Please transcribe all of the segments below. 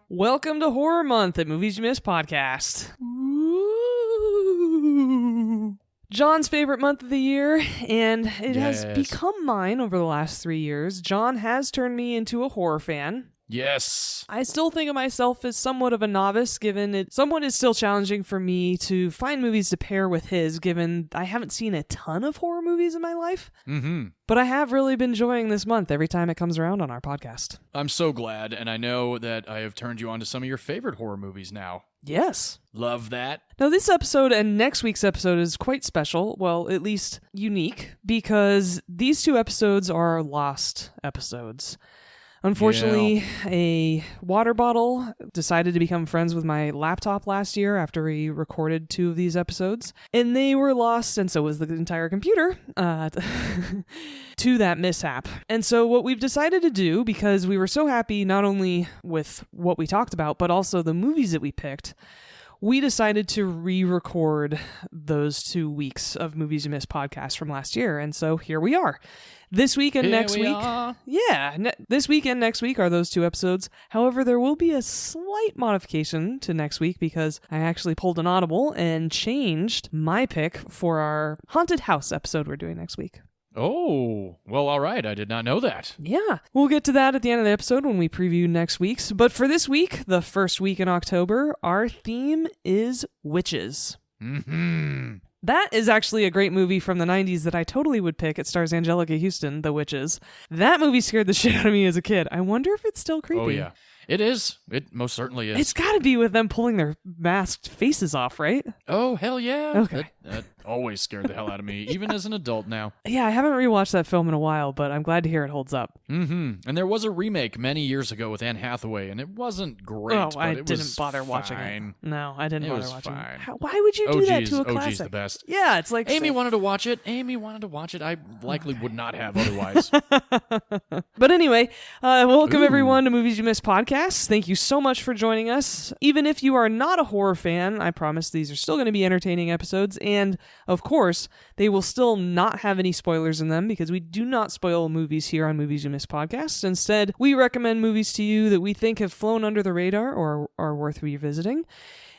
Welcome to Horror Month at Movies You Miss Podcast. Ooh. John's favorite month of the year, and it has become mine over the last 3 years. John has turned me into a horror fan. Yes. I still think of myself as somewhat of a novice, given it somewhat is still challenging for me to find movies to pair with his, given I haven't seen a ton of horror movies in my life. Mm-hmm. But I have really been enjoying this month every time it comes around on our podcast. I'm so glad, and I know that I have turned you on to some of your favorite horror movies now. Yes. Love that. Now, this episode and next week's episode is quite special, well, at least unique, because these two episodes are lost episodes. Unfortunately, a water bottle decided to become friends with my laptop last year after we recorded 2 of these episodes, and they were lost, and so was the entire computer, to that mishap. And so what we've decided to do, because we were so happy not only with what we talked about, but also the movies that we picked, we decided to re-record those 2 weeks of Movies You Miss podcast from last year, and so here we are. This week and next week. This week and next week are those 2 episodes. However, there will be a slight modification to next week because I actually pulled an audible and changed my pick for our haunted house episode we're doing next week. Oh, well, all right. I did not know that. Yeah, we'll get to that at the end of the episode when we preview next week's. But for this week, the first week in October, our theme is witches. Mm-hmm. That is actually a great movie from the 90s that I totally would pick. It stars Angelica Houston, The Witches. That movie scared the shit out of me as a kid. I wonder if it's still creepy. Oh, yeah. It is. It most certainly is. It's got to be with them pulling their masked faces off, right? Oh, hell yeah. Okay. That always scared the hell out of me, even as an adult now. Yeah, I haven't rewatched that film in a while, but I'm glad to hear it holds up. Mm-hmm. And there was a remake many years ago with Anne Hathaway, and it wasn't great, but I it didn't was bother fine. watching it. No, I didn't bother watching fine. it. Why would you do that to a classic? OG's the best. Yeah, it's like... Amy wanted to watch it. I likely would not have otherwise. But anyway, welcome everyone to Movies You Miss Podcast. Thank you so much for joining us. Even if you are not a horror fan, I promise these are still going to be entertaining episodes, and of course, they will still not have any spoilers in them because we do not spoil movies here on Movies You Miss Podcast. Instead, we recommend movies to you that we think have flown under the radar or are worth revisiting.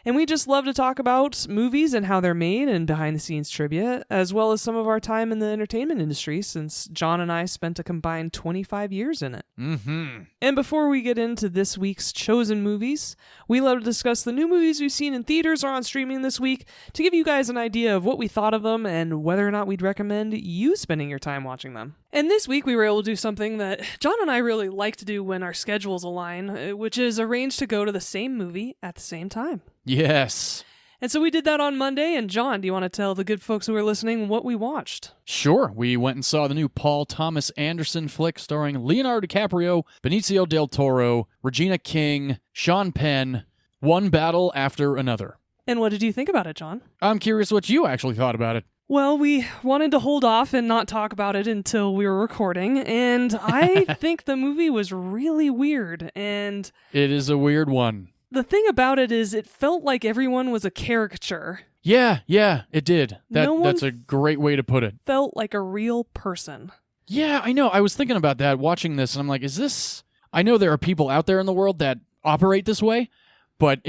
And we just love to talk about movies and how they're made and behind-the-scenes trivia, as well as some of our time in the entertainment industry, since John and I spent a combined 25 years in it. Mm-hmm. And before we get into this week's chosen movies, we love to discuss the new movies we've seen in theaters or on streaming this week to give you guys an idea of what we thought of them and whether or not we'd recommend you spending your time watching them. And this week we were able to do something that John and I really like to do when our schedules align, which is arrange to go to the same movie at the same time. Yes. And so we did that on Monday, and John, do you want to tell the good folks who are listening what we watched? Sure. We went and saw the new Paul Thomas Anderson flick starring Leonardo DiCaprio, Benicio del Toro, Regina King, Sean Penn, one battle after another. And what did you think about it, John? I'm curious what you actually thought about it. Well, we wanted to hold off and not talk about it until we were recording, and I think the movie was really weird, and... It is a weird one. The thing about it is it felt like everyone was a caricature. Yeah, it did. That's a great way to put it. Felt like a real person. Yeah, I know. I was thinking about that watching this, and I'm like, is this... I know there are people out there in the world that operate this way, but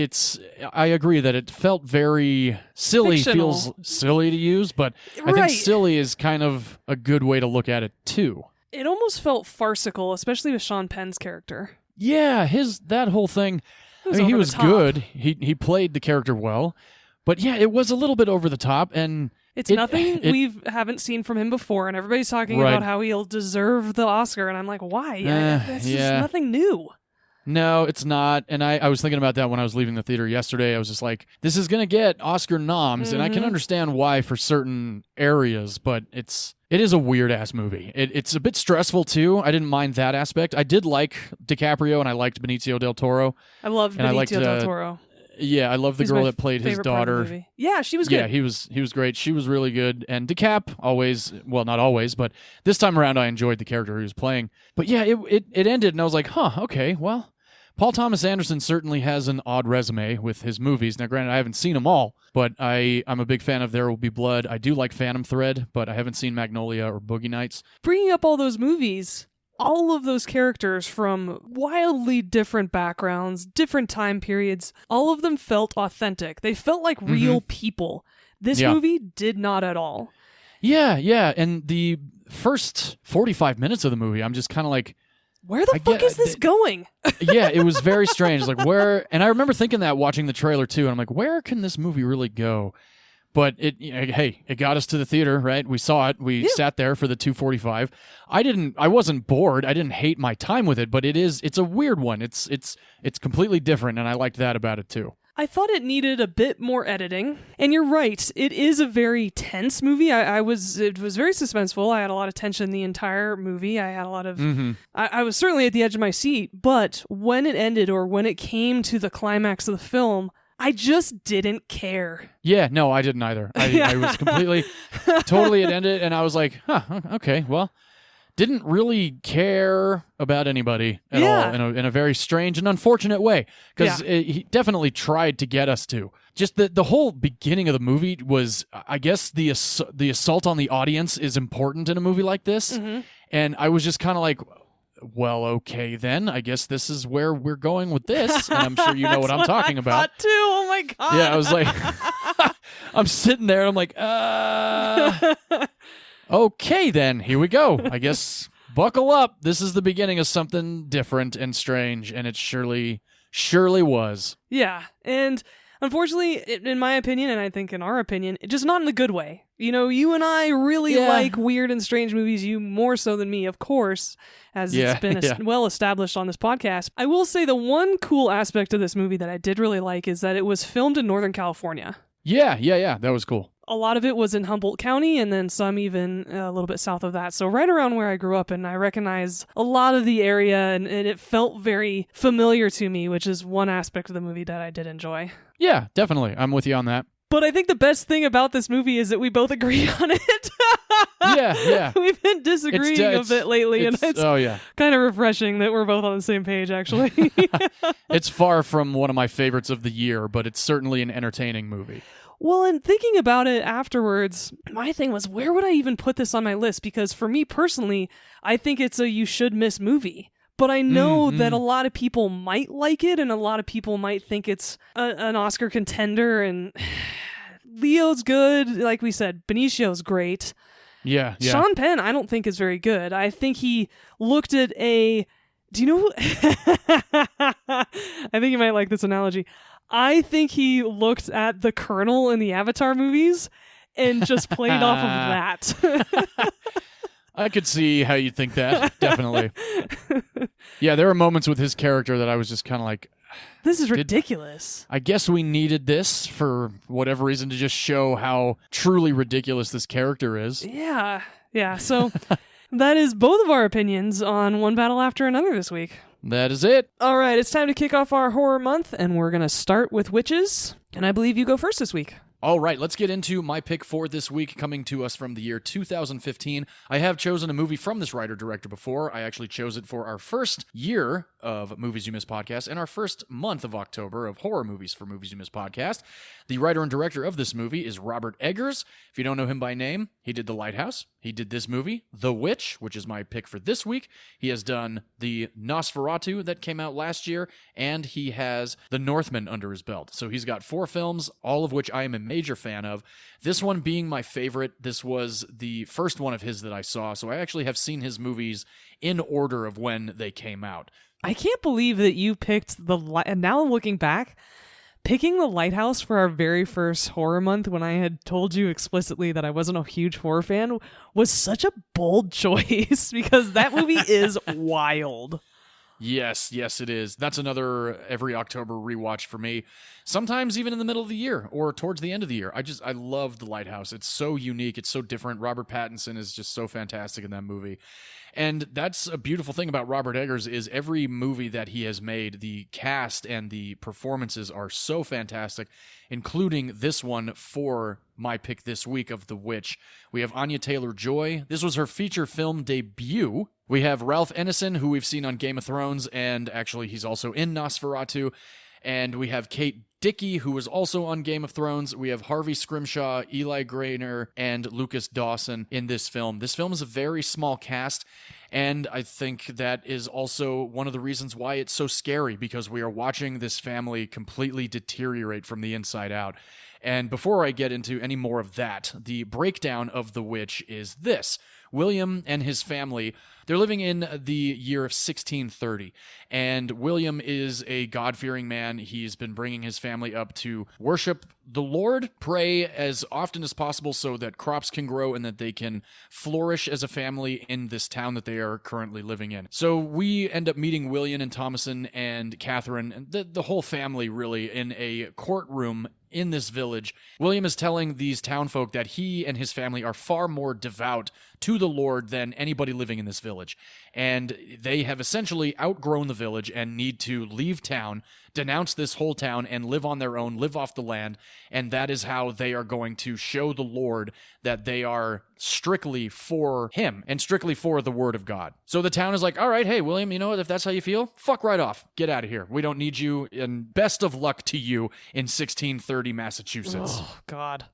I agree that it felt very silly. Fictional. Feels silly to use, but I think silly is kind of a good way to look at it, too. It almost felt farcical, especially with Sean Penn's character. Yeah, that whole thing... he was good. He played the character well. But yeah, it was a little bit over the top, and... It's nothing we haven't seen from him before, and everybody's talking about how he'll deserve the Oscar, and I'm like, why? That's just nothing new. No, it's not. And I was thinking about that when I was leaving the theater yesterday. I was just like, this is going to get Oscar noms, and I can understand why for certain areas, but it is a weird-ass movie. It's a bit stressful, too. I didn't mind that aspect. I did like DiCaprio, and I liked Benicio del Toro. I loved Benicio del Toro. Yeah, I love the girl that played his daughter. Yeah, she was good. Yeah, he was great. She was really good. And DiCap always, well, not always, but this time around I enjoyed the character he was playing. But yeah, it ended, and I was like, okay, well... Paul Thomas Anderson certainly has an odd resume with his movies. Now, granted, I haven't seen them all, but I'm a big fan of There Will Be Blood. I do like Phantom Thread, but I haven't seen Magnolia or Boogie Nights. Bringing up all those movies, all of those characters from wildly different backgrounds, different time periods, all of them felt authentic. They felt like real people. This movie did not at all. Yeah. And the first 45 minutes of the movie, I'm just kind of like, where the fuck is this going? Yeah, it was very strange. Like, where, and I remember thinking that watching the trailer too, and I'm like, where can this movie really go? But it got us to the theater, right? We saw it. We sat there for the 2:45. I wasn't bored. I didn't hate my time with it, but it's a weird one. It's completely different, and I liked that about it too. I thought it needed a bit more editing, and you're right. It is a very tense movie. It was very suspenseful. I had a lot of tension the entire movie. I had a lot of. I was certainly at the edge of my seat, but when it ended or when it came to the climax of the film, I just didn't care. Yeah, no, I didn't either. I was completely, totally it ended, and I was like, okay, well. Didn't really care about anybody at all in a very strange and unfortunate way, because he definitely tried to get us to. Just the whole beginning of the movie was, I guess, the assault on the audience is important in a movie like this, and I was just kind of like, well, okay then, I guess this is where we're going with this, and I'm sure you know what I'm talking about. Thought too. Oh my god. Yeah, I was like, I'm sitting there and I'm like, okay, then, here we go. I guess buckle up. This is the beginning of something different and strange, and it surely was. Yeah, and unfortunately, in my opinion, and I think in our opinion, just not in the good way. You know, you and I really like weird and strange movies, you more so than me, of course, as it's been well established on this podcast. I will say the one cool aspect of this movie that I did really like is that it was filmed in Northern California. Yeah, that was cool. A lot of it was in Humboldt County, and then some even a little bit south of that. So right around where I grew up, and I recognize a lot of the area, and it felt very familiar to me, which is one aspect of the movie that I did enjoy. Yeah, definitely. I'm with you on that. But I think the best thing about this movie is that we both agree on it. Yeah. We've been disagreeing a bit lately, and it's kind of refreshing that we're both on the same page, actually. It's far from one of my favorites of the year, but it's certainly an entertaining movie. Well, and thinking about it afterwards, my thing was, where would I even put this on my list? Because for me personally, I think it's a you should miss movie. But I know that a lot of people might like it, and a lot of people might think it's an Oscar contender, and Leo's good. Like we said, Benicio's great. Yeah. Sean Penn, I don't think is very good. I think he looked at do you know who? I think you might like this analogy. I think he looked at the Colonel in the Avatar movies and just played off of that. I could see how you think that, definitely. Yeah, there were moments with his character that I was just kind of like, this is ridiculous. I guess we needed this for whatever reason to just show how truly ridiculous this character is. Yeah. So that is both of our opinions on One Battle After Another this week. That is it. All right, it's time to kick off our horror month, and we're going to start with Witches. And I believe you go first this week. All right, let's get into my pick for this week, coming to us from the year 2015. I have chosen a movie from this writer-director before. I actually chose it for our first year of Movies You Miss podcast and our first month of October of horror movies for Movies You Miss podcast. The writer and director of this movie is Robert Eggers. If you don't know him by name, he did The Lighthouse. He did this movie, The Witch, which is my pick for this week. He has done the Nosferatu that came out last year, and he has The Northman under his belt. So he's got 4 films, all of which I am a major fan of. This one being my favorite. This was the first one of his that I saw, so I actually have seen his movies in order of when they came out. I can't believe that you picked and now looking back, picking The Lighthouse for our very first horror month when I had told you explicitly that I wasn't a huge horror fan was such a bold choice because that movie is wild. Yes, it is. That's another every October rewatch for me. Sometimes even in the middle of the year or towards the end of the year. I love The Lighthouse. It's so unique. It's so different. Robert Pattinson is just so fantastic in that movie. And that's a beautiful thing about Robert Eggers is every movie that he has made, the cast and the performances are so fantastic, including this one for my pick this week of The Witch. We have Anya Taylor-Joy. This was her feature film debut. We have Ralph Ineson, who we've seen on Game of Thrones, and actually he's also in Nosferatu. And we have Kate Dickey, who was also on Game of Thrones. We have Harvey Scrimshaw, Eli Grainer, and Lucas Dawson in this film. This film is a very small cast, and I think that is also one of the reasons why it's so scary, because we are watching this family completely deteriorate from the inside out. And before I get into any more of that, the breakdown of The Witch is this. William and his family, they're living in the year of 1630, and William is a God-fearing man. He's been bringing his family up to worship the Lord, pray as often as possible so that crops can grow and that they can flourish as a family in this town that they are currently living in. So we end up meeting William and Thomasin and Catherine, and the whole family really, in a courtroom in this village. William is telling these townfolk that he and his family are far more devout to the Lord than anybody living in this village. And they have essentially outgrown the village and need to leave town, denounce this whole town, and live on their own, live off the land. And that is how they are going to show the Lord that they are strictly for him and strictly for the word of God. So the town is like, all right, hey, William, you know what? If that's how you feel, fuck right off. Get out of here. We don't need you, and best of luck to you in 1630 Massachusetts. Oh, God.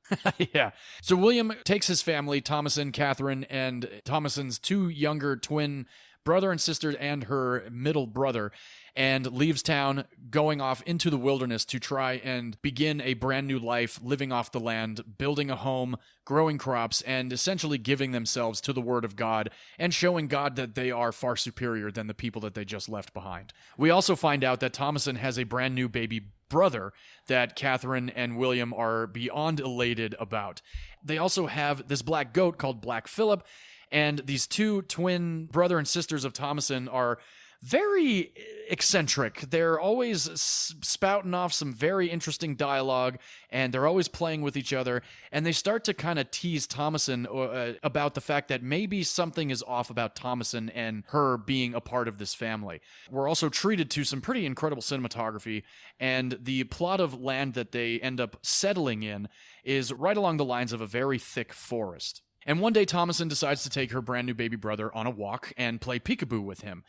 Yeah. So William takes his family, Thomasin, Catherine, and Thomasin's two younger twin brother and sister and her middle brother, and leaves town, going off into the wilderness to try and begin a brand new life, living off the land, building a home, growing crops, and essentially giving themselves to the word of God and showing God that they are far superior than the people that they just left behind. We also find out that Thomasin has a brand new baby brother that Catherine and William are beyond elated about. They also have this black goat called Black Phillip, and these two twin brother and sisters of Thomasin are very eccentric. They're always spouting off some very interesting dialogue, and they're always playing with each other, and they start to kind of tease Thomasin about the fact that maybe something is off about Thomasin and her being a part of this family. We're also treated to some pretty incredible cinematography, and the plot of land that they end up settling in is right along the lines of a very thick forest. And one day Thomasin decides to take her brand new baby brother on a walk and play peekaboo with him.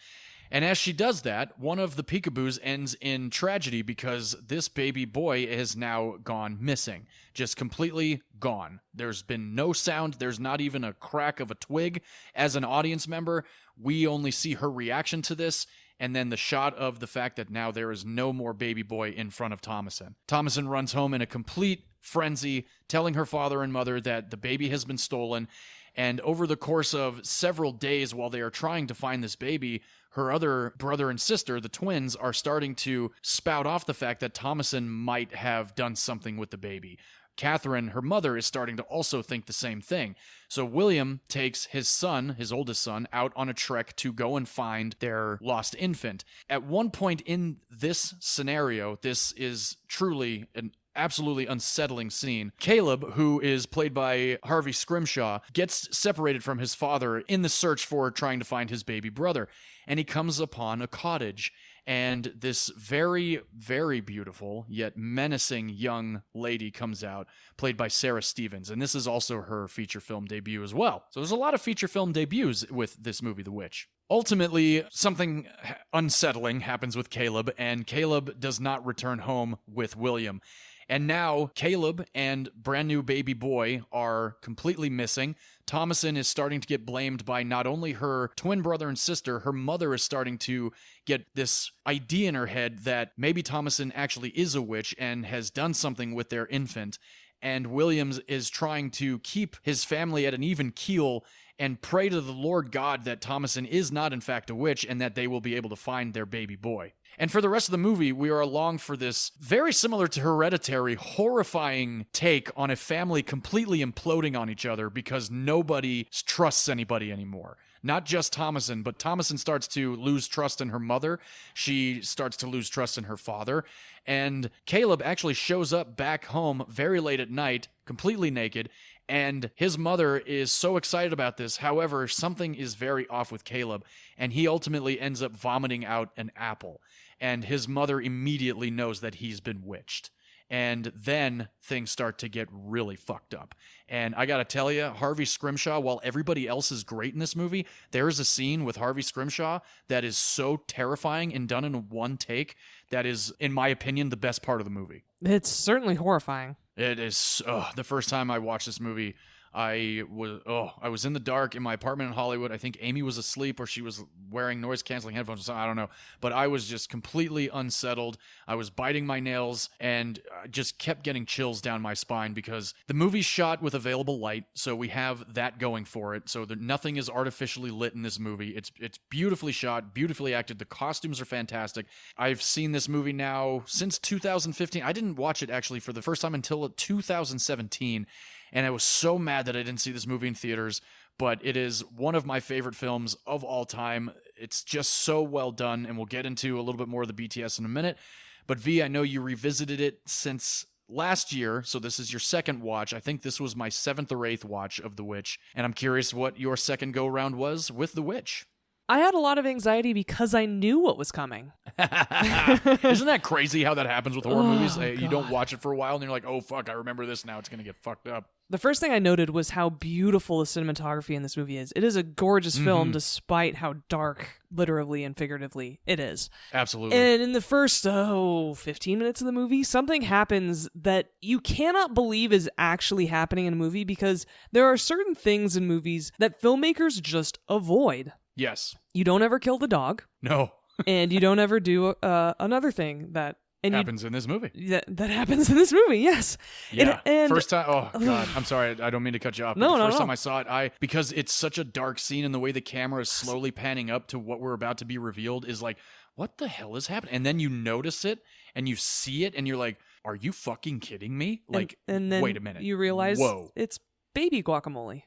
And as she does that, one of the peekaboos ends in tragedy because this baby boy has now gone missing. Just completely gone. There's been no sound. There's not even a crack of a twig. As an audience member, we only see her reaction to this, and then the shot of the fact that now there is no more baby boy in front of Thomasin. Thomasin runs home in a complete frenzy, telling her father and mother that the baby has been stolen, and over the course of several days while they are trying to find this baby, her other brother and sister, the twins, are starting to spout off the fact that Thomasin might have done something with the baby. Catherine, her mother, is starting to also think the same thing. So William takes his son, his oldest son, out on a trek to go and find their lost infant. At one point in this scenario, this is truly an absolutely unsettling scene. Caleb, who is played by Harvey Scrimshaw, gets separated from his father in the search for trying to find his baby brother, and he comes upon a cottage, and this very, very beautiful yet menacing young lady comes out, played by Sarah Stevens, and this is also her feature film debut as well. So there's a lot of feature film debuts with this movie, The Witch. Ultimately, something unsettling happens with Caleb, and Caleb does not return home with William. And now Caleb and brand new baby boy are completely missing. Thomasin is starting to get blamed by not only her twin brother and sister, her mother is starting to get this idea in her head that maybe Thomasin actually is a witch and has done something with their infant. And Williams is trying to keep his family at an even keel and pray to the Lord God that Thomasin is not in fact a witch and that they will be able to find their baby boy. And for the rest of the movie, we are along for this very similar to Hereditary, horrifying take on a family completely imploding on each other because nobody trusts anybody anymore. Not just Thomasin, but Thomasin starts to lose trust in her mother. She starts to lose trust in her father. And Caleb actually shows up back home very late at night, completely naked, and his mother is so excited about this. However, something is very off with Caleb, and he ultimately ends up vomiting out an apple. And his mother immediately knows that he's been witched. And then things start to get really fucked up. And I gotta tell you, Harvey Scrimshaw, while everybody else is great in this movie, there is a scene with Harvey Scrimshaw that is so terrifying and done in one take that is, in my opinion, the best part of the movie. It's certainly horrifying. It is. The first time I watched this movie, I was in the dark in my apartment in Hollywood. I think Amy was asleep or she was wearing noise-canceling headphones or something. I don't know. But I was just completely unsettled. I was biting my nails and I just kept getting chills down my spine because the movie's shot with available light, so we have that going for it. So nothing is artificially lit in this movie. It's beautifully shot, beautifully acted. The costumes are fantastic. I've seen this movie now since 2015. I didn't watch it actually for the first time until 2017. And I was so mad that I didn't see this movie in theaters, but it is one of my favorite films of all time. It's just so well done, and we'll get into a little bit more of the BTS in a minute. But V, I know you revisited it since last year, so this is your second watch. I think this was my 7th or 8th watch of The Witch, and I'm curious what your second go-around was with The Witch. I had a lot of anxiety because I knew what was coming. Isn't that crazy how that happens with horror movies? You God. don't watch it for a while, and you're like, oh, fuck, I remember this now. It's going to get fucked up. The first thing I noted was how beautiful the cinematography in this movie is. It is a gorgeous film despite how dark, literally and figuratively, it is. Absolutely. And in the first, 15 minutes of the movie, something happens that you cannot believe is actually happening in a movie because there are certain things in movies that filmmakers just avoid. Yes. You don't ever kill the dog. No. And you don't ever do another thing that happens in this movie. That happens in this movie, yes. Yeah. And first time, oh God, I'm sorry, I don't mean to cut you off. No, the first time I saw it, because it's such a dark scene and the way the camera is slowly panning up to what we're about to be revealed is like, what the hell is happening? And then you notice it and you see it and you're like, are you fucking kidding me? Like, and then wait a minute. You realize whoa, it's baby guacamole.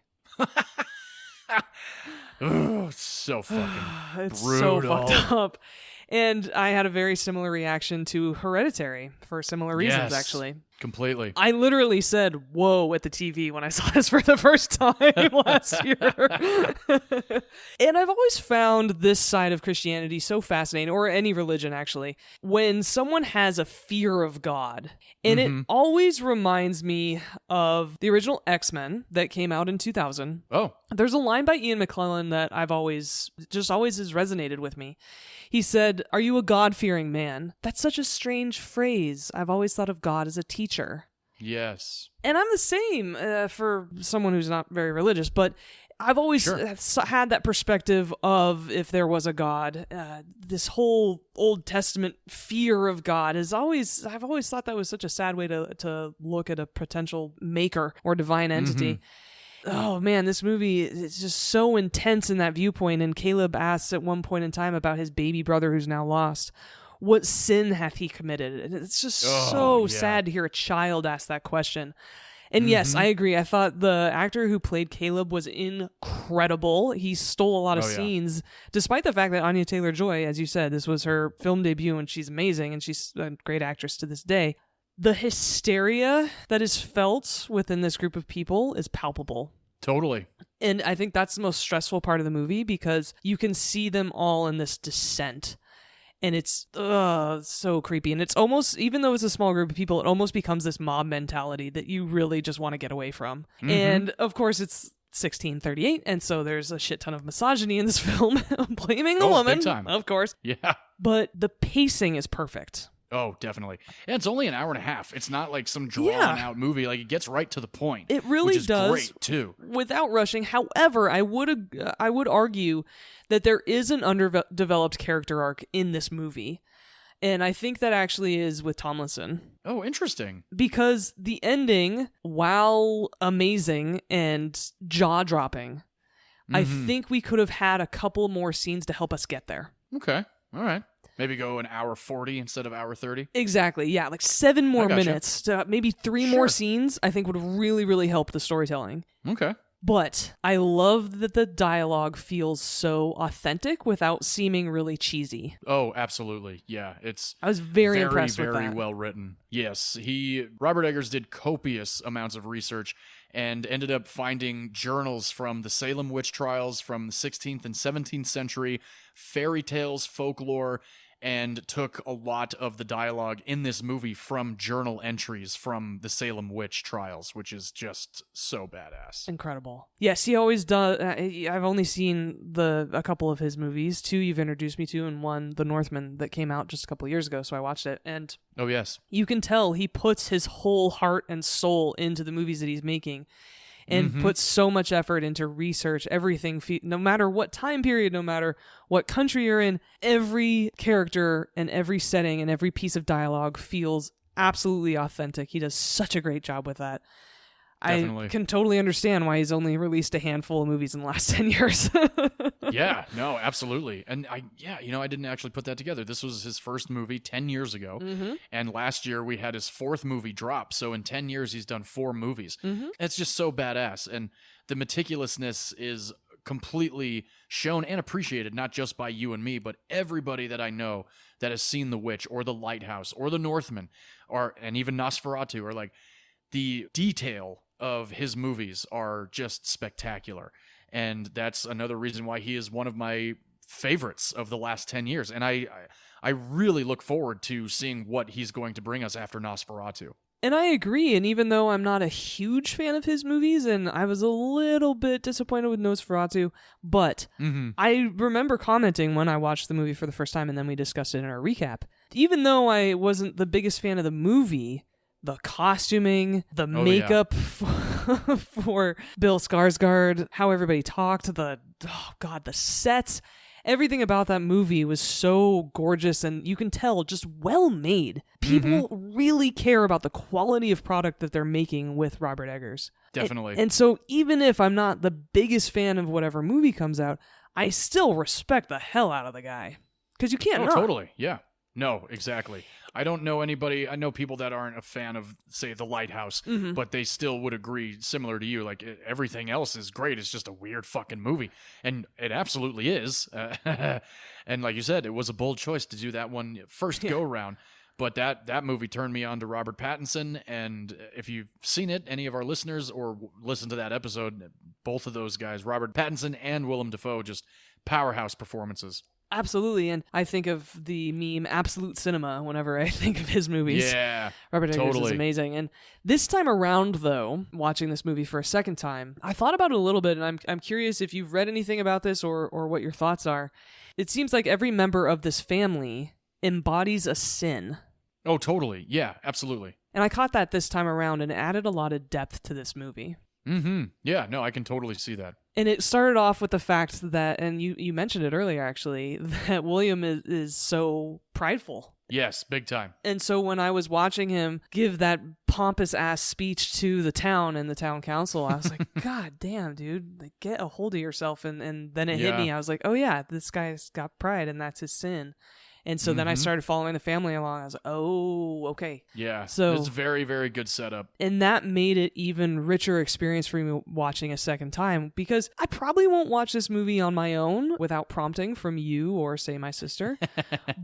Oh, it's so fucking it's brutal. so fucked up. And I had a very similar reaction to Hereditary for similar reasons, Yes, actually. Completely. I literally said, whoa, at the TV when I saw this for the first time last year. And I've always found this side of Christianity so fascinating, or any religion, actually, when someone has a fear of God. And it always reminds me of the original X-Men that came out in 2000. Oh. There's a line by Ian McKellen that I've always has resonated with me. He said, "Are you a God-fearing man?" That's such a strange phrase. I've always thought of God as a teacher. Yes. And I'm the same for someone who's not very religious, but I've always had that perspective of if there was a God. This whole Old Testament fear of God I've always thought that was such a sad way to look at a potential maker or divine entity. Oh man, this movie is just so intense in that viewpoint. And Caleb asks at one point in time about his baby brother who's now lost. What sin hath he committed? And it's just sad to hear a child ask that question. And yes, I agree. I thought the actor who played Caleb was incredible. He stole a lot of scenes, despite the fact that Anya Taylor-Joy, as you said, this was her film debut and she's amazing and she's a great actress to this day. The hysteria that is felt within this group of people is palpable. Totally. And I think that's the most stressful part of the movie because you can see them all in this descent. And it's so creepy. And it's almost, even though it's a small group of people, it almost becomes this mob mentality that you really just want to get away from. And of course, it's 1638, and so there's a shit ton of misogyny in this film, blaming the woman, big time. Of course. Yeah. But the pacing is perfect. Oh, definitely. And it's only an hour and a half. It's not like some drawn-out movie. Like, it gets right to the point. It really which is does. Great, too. Without rushing. However, I would argue that there is an underdeveloped character arc in this movie. And I think that actually is with Tomlinson. Oh, interesting. Because the ending, while amazing and jaw-dropping, I think we could have had a couple more scenes to help us get there. Okay. All right. Maybe go an hour 40 instead of hour 30. Exactly. Yeah, like 7 more minutes, to maybe 3 more scenes, I think would really, really help the storytelling. Okay. But I love that the dialogue feels so authentic without seeming really cheesy. Oh, absolutely. Yeah, I was very impressed with that. Very well written. Yes, Robert Eggers did copious amounts of research and ended up finding journals from the Salem witch trials from the 16th and 17th century, fairy tales, folklore, and took a lot of the dialogue in this movie from journal entries from the Salem witch trials, which is just so badass. Incredible. Yes, he always does. I've only seen a couple of his movies. 2 you've introduced me to, and 1, The Northman, that came out just a couple of years ago, so I watched it. And oh, yes. You can tell he puts his whole heart and soul into the movies that he's making. And puts so much effort into research, everything, no matter what time period, no matter what country you're in, every character and every setting and every piece of dialogue feels absolutely authentic. He does such a great job with that. Definitely. I can totally understand why he's only released a handful of movies in the last 10 years. Yeah, no, absolutely. And I didn't actually put that together. This was his first movie 10 years ago. And last year we had his 4th movie drop. So in 10 years, he's done 4 movies. It's just so badass. And the meticulousness is completely shown and appreciated, not just by you and me, but everybody that I know that has seen The Witch or The Lighthouse or The Northman and even Nosferatu, or like the detail of his movies are just spectacular. And that's another reason why he is one of my favorites of the last 10 years. And I really look forward to seeing what he's going to bring us after Nosferatu. And I agree, and even though I'm not a huge fan of his movies, and I was a little bit disappointed with Nosferatu, but I remember commenting when I watched the movie for the first time, and then we discussed it in our recap. Even though I wasn't the biggest fan of the movie, the costuming, the makeup for Bill Skarsgård, how everybody talked, the sets, everything about that movie was so gorgeous, and you can tell just well made. People really care about the quality of product that they're making with Robert Eggers. Definitely. And so even if I'm not the biggest fan of whatever movie comes out, I still respect the hell out of the guy. Because you can't not. Totally, yeah. No, exactly. I don't know anybody. I know people that aren't a fan of, say, The Lighthouse, but they still would agree, similar to you, like everything else is great. It's just a weird fucking movie. And it absolutely is. And like you said, it was a bold choice to do that one first go round. But that movie turned me on to Robert Pattinson. And if you've seen it, any of our listeners, or listened to that episode, both of those guys, Robert Pattinson and Willem Dafoe, just powerhouse performances. Absolutely, and I think of the meme Absolute Cinema whenever I think of his movies. Yeah, Robert Eggers is amazing. And this time around, though, watching this movie for a second time, I thought about it a little bit, and I'm curious if you've read anything about this or what your thoughts are. It seems like every member of this family embodies a sin. Oh, totally. Yeah, absolutely. And I caught that this time around, and it added a lot of depth to this movie. Yeah, no, I can totally see that. And it started off with the fact that, and you mentioned it earlier, actually, that William is so prideful. Yes, big time. And so when I was watching him give that pompous-ass speech to the town and the town council, I was like, God damn, dude, like, get a hold of yourself. And then it hit me. I was like, oh yeah, this guy's got pride, and that's his sin. And so then I started following the family along. I was like, oh, okay. Yeah, so it's very, very good setup. And that made it even richer experience for me watching a second time, because I probably won't watch this movie on my own without prompting from you or, say, my sister.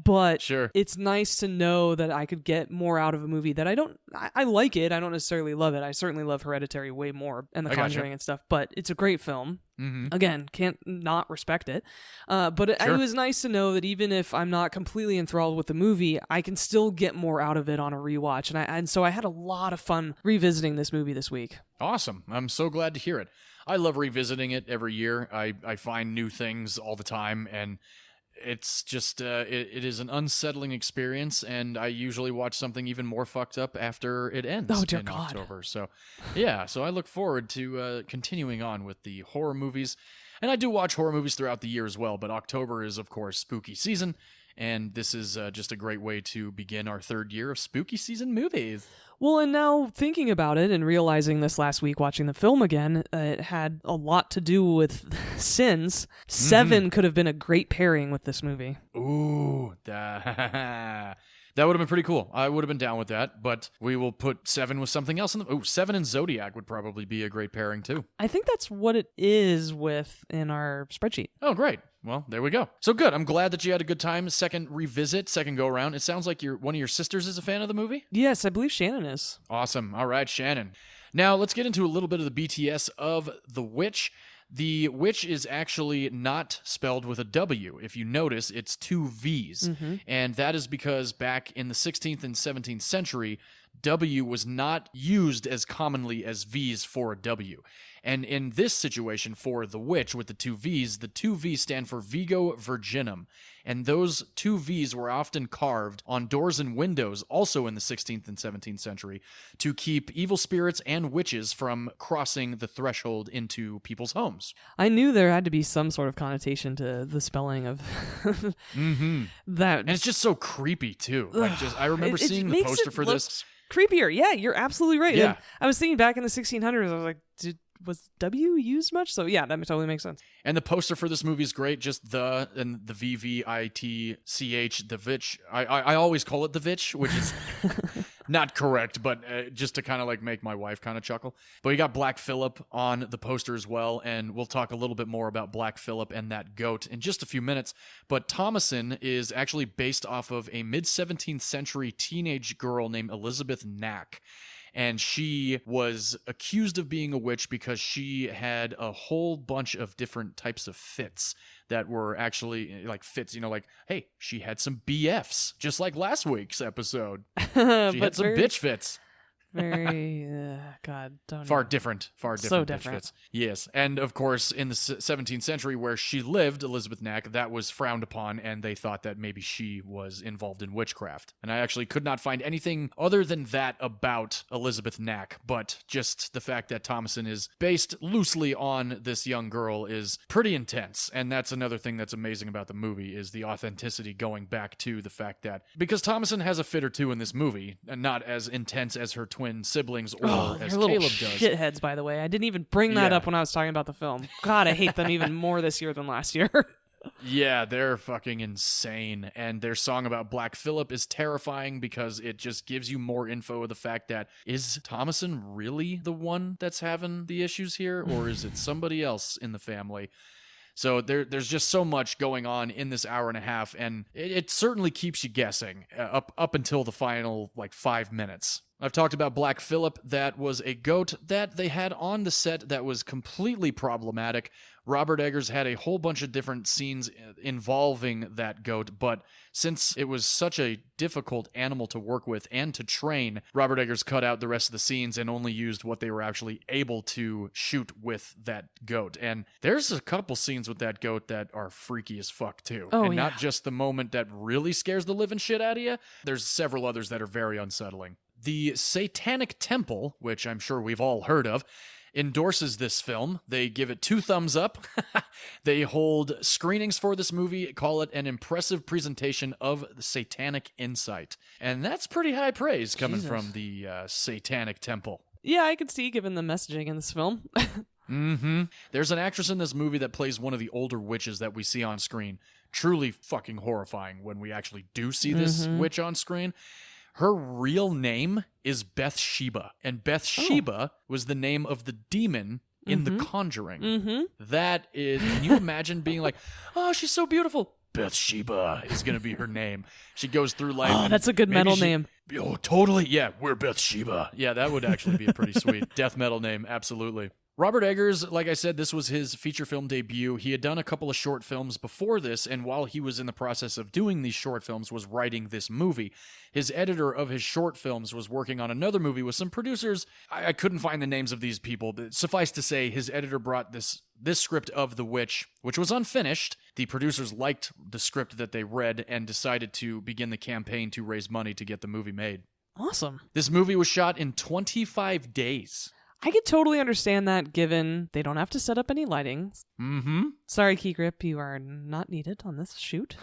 But sure. It's nice to know that I could get more out of a movie that I like it. I don't necessarily love it. I certainly love Hereditary way more, and The Conjuring and stuff, but it's a great film. Again, can't not respect it. But it was nice to know that even if I'm not completely enthralled with the movie, I can still get more out of it on a rewatch. And so I had a lot of fun revisiting this movie this week. Awesome. I'm so glad to hear it. I love revisiting it every year. I find new things all the time, and it's just it is an unsettling experience, and I usually watch something even more fucked up after it ends in October. So yeah, so I look forward to continuing on with the horror movies. And I do watch horror movies throughout the year as well, but October is, of course, spooky season, and this is just a great way to begin our 3rd year of spooky season movies. Well, and now thinking about it and realizing this last week watching the film again, it had a lot to do with sins. 7 could have been a great pairing with this movie. Ooh, that would have been pretty cool. I would have been down with that, but we will put 7 with something else. 7 and Zodiac would probably be a great pairing too. I think that's what it is with in our spreadsheet. Oh, great. Well, there we go. So good. I'm glad that you had a good time. Second go around. It sounds like one of your sisters is a fan of the movie? Yes, I believe Shannon is. Awesome. All right, Shannon. Now, let's get into a little bit of the BTS of The Witch. The witch is actually not spelled with a W. If you notice, it's 2 V's. And that is because back in the 16th and 17th century, W was not used as commonly as V's for a W. And in this situation for the witch with the 2 V's, the 2 V's stand for Vigo Virginum. And those 2 V's were often carved on doors and windows, also in the 16th and 17th century, to keep evil spirits and witches from crossing the threshold into people's homes. I knew there had to be some sort of connotation to the spelling of that. And it's just so creepy, too. I remember seeing the poster for this. Creepier. Yeah, you're absolutely right. Yeah. And I was thinking back in the 1600s, I was like, was W used much? So yeah, that totally makes sense. And the poster for this movie is great. Just the VVitch, the Vitch. I always call it the Vitch, which is not correct, but just to kind of like make my wife kind of chuckle. But you got Black Phillip on the poster as well, and we'll talk a little bit more about Black Phillip and that goat in just a few minutes. But Thomasin is actually based off of a mid-17th century teenage girl named Elizabeth Knack. And she was accused of being a witch because she had a whole bunch of different types of fits that were actually like fits, like, hey, she had some BFs, just like last week's episode. She had some bitch fits. Very, God, don't Far know. different So bitch different. fits. Yes, and of course, in the 17th century where she lived, Elizabeth Knack, that was frowned upon, and they thought that maybe she was involved in witchcraft. And I actually could not find anything other than that about Elizabeth Knack, but just the fact that Thomasin is based loosely on this young girl is pretty intense, and that's another thing that's amazing about the movie, is the authenticity going back to the fact that, because Thomasin has a fit or two in this movie, and not as intense as her twin siblings or as they're little Caleb does. shitheads, by the way. I didn't even bring that Yeah. up when I was talking about the film. God, I hate them even more this year than last year. Yeah, they're fucking insane. And their song about Black Phillip is terrifying because it just gives you more info of the fact that, is Thomasin really the one that's having the issues here? Or is it somebody else in the family? So there's just so much going on in this hour and a half, and it certainly keeps you guessing up until the final, 5 minutes. I've talked about Black Phillip. That was a goat that they had on the set that was completely problematic. Robert Eggers had a whole bunch of different scenes involving that goat, but since it was such a difficult animal to work with and to train, Robert Eggers cut out the rest of the scenes and only used what they were actually able to shoot with that goat. And there's a couple scenes with that goat that are freaky as fuck, too. Oh, and yeah. not just the moment that really scares the living shit out of you. There's several others that are very unsettling. The Satanic Temple, which I'm sure we've all heard of, endorses this film. They give it 2 thumbs up. They hold screenings for this movie, call it an impressive presentation of the satanic insight. And that's pretty high praise coming from the Satanic Temple. Yeah, I could see given the messaging in this film. There's an actress in this movie that plays one of the older witches that we see on screen. Truly fucking horrifying when we actually do see this witch on screen. Her real name is Bathsheba, and Bathsheba was the name of the demon in The Conjuring. That is, can you imagine being like, oh, she's so beautiful. Bathsheba is going to be her name. She goes through life. Oh, that's a good metal name. Oh, totally. Yeah, we're Bathsheba. Yeah, that would actually be a pretty sweet death metal name. Absolutely. Robert Eggers, like I said, this was his feature film debut. He had done a couple of short films before this, and while he was in the process of doing these short films, was writing this movie. His editor of his short films was working on another movie with some producers. I couldn't find the names of these people, but suffice to say, his editor brought this script of The Witch, which was unfinished. The producers liked the script that they read and decided to begin the campaign to raise money to get the movie made. Awesome. This movie was shot in 25 days. I could totally understand that given they don't have to set up any lighting. Sorry, Key Grip, you are not needed on this shoot.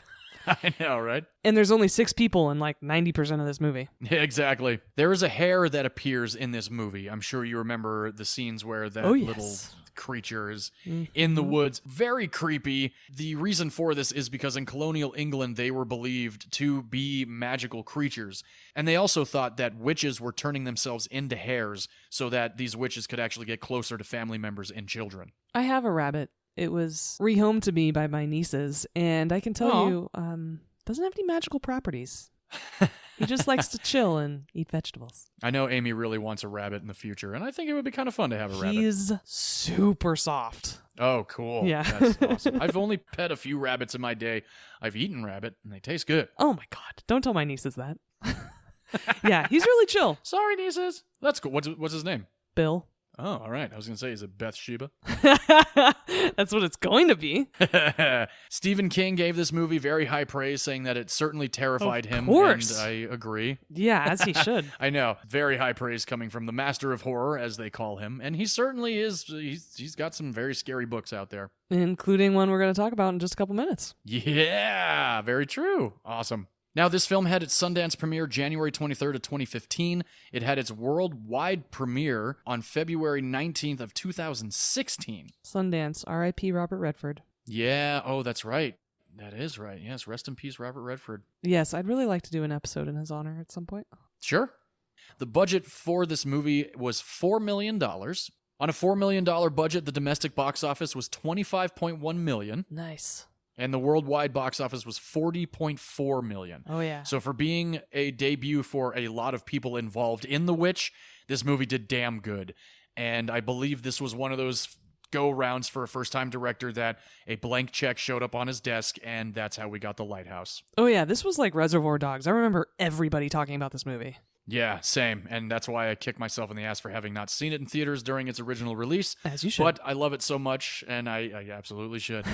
I know, right? And there's only 6 people in 90% of this movie. Yeah, exactly. There is a hare that appears in this movie. I'm sure you remember the scenes where that little creature is in the woods. Very creepy. The reason for this is because in colonial England, they were believed to be magical creatures. And they also thought that witches were turning themselves into hares so that these witches could actually get closer to family members and children. I have a rabbit. It was rehomed to me by my nieces, and I can tell you, doesn't have any magical properties. He just likes to chill and eat vegetables. I know Amy really wants a rabbit in the future, and I think it would be kind of fun to have a rabbit. He's super soft. Oh, cool. Yeah. That's awesome. I've only pet a few rabbits in my day. I've eaten rabbit, and they taste good. Oh my God. Don't tell my nieces that. Yeah, he's really chill. Sorry, nieces. That's cool. What's his name? Bill. Oh, all right. I was going to say, is it Bathsheba? That's what it's going to be. Stephen King gave this movie very high praise, saying that it certainly terrified him. Of course. And I agree. Yeah, as he should. I know. Very high praise coming from the master of horror, as they call him. And he certainly is. He's got some very scary books out there. Including one we're going to talk about in just a couple minutes. Yeah, very true. Awesome. Now, this film had its Sundance premiere January 23rd of 2015. It had its worldwide premiere on February 19th of 2016. Sundance, R.I.P. Robert Redford. Yeah, oh, that's right. That is right. Yes, rest in peace, Robert Redford. Yes, I'd really like to do an episode in his honor at some point. Sure. The budget for this movie was $4 million. On a $4 million budget, the domestic box office was $25.1 million. Nice. And the worldwide box office was $40.4 million. Oh, yeah. So for being a debut for a lot of people involved in The Witch, this movie did damn good. And I believe this was one of those go-rounds for a first-time director that a blank check showed up on his desk, and that's how we got The Lighthouse. Oh, yeah. This was like Reservoir Dogs. I remember everybody talking about this movie. Yeah, same. And that's why I kick myself in the ass for having not seen it in theaters during its original release. As you should. But I love it so much, and I absolutely should.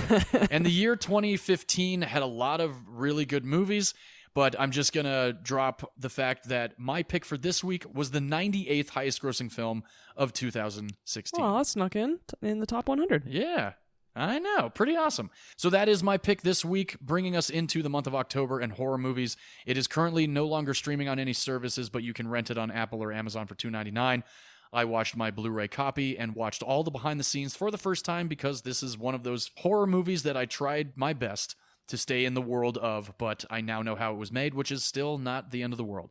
And the year 2015 had a lot of really good movies, but I'm just going to drop the fact that my pick for this week was the 98th highest grossing film of 2016. Oh, that snuck in the top 100. Yeah. I know. Pretty awesome. So that is my pick this week, bringing us into the month of October and horror movies. It is currently no longer streaming on any services, but you can rent it on Apple or Amazon for $2.99. I watched my Blu-ray copy and watched all the behind the scenes for the first time because this is one of those horror movies that I tried my best to stay in the world of, but I now know how it was made, which is still not the end of the world.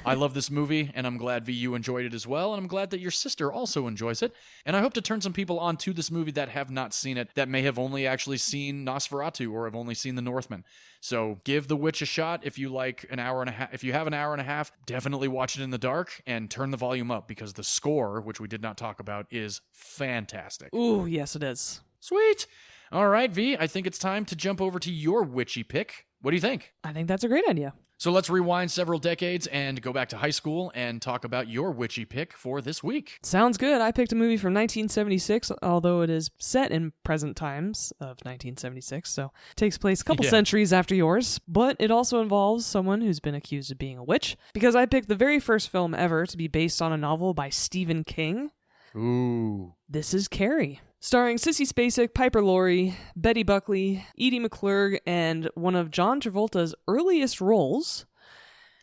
I love this movie, and I'm glad, V, you enjoyed it as well, and I'm glad that your sister also enjoys it, and I hope to turn some people on to this movie that have not seen it, that may have only actually seen Nosferatu or have only seen The Northman. So give The Witch a shot if you like an hour and a half. If you have an hour and a half, definitely watch it in the dark and turn the volume up because the score, which we did not talk about, is fantastic. Ooh, yes, it is. Sweet. All right, V, I think it's time to jump over to your witchy pick. What do you think? I think that's a great idea. So let's rewind several decades and go back to high school and talk about your witchy pick for this week. Sounds good. I picked a movie from 1976, although it is set in present times of 1976, so it takes place a couple centuries after yours, but it also involves someone who's been accused of being a witch, because I picked the very first film ever to be based on a novel by Stephen King. Ooh. This is Carrie. Starring Sissy Spacek, Piper Laurie, Betty Buckley, Edie McClurg, and one of John Travolta's earliest roles.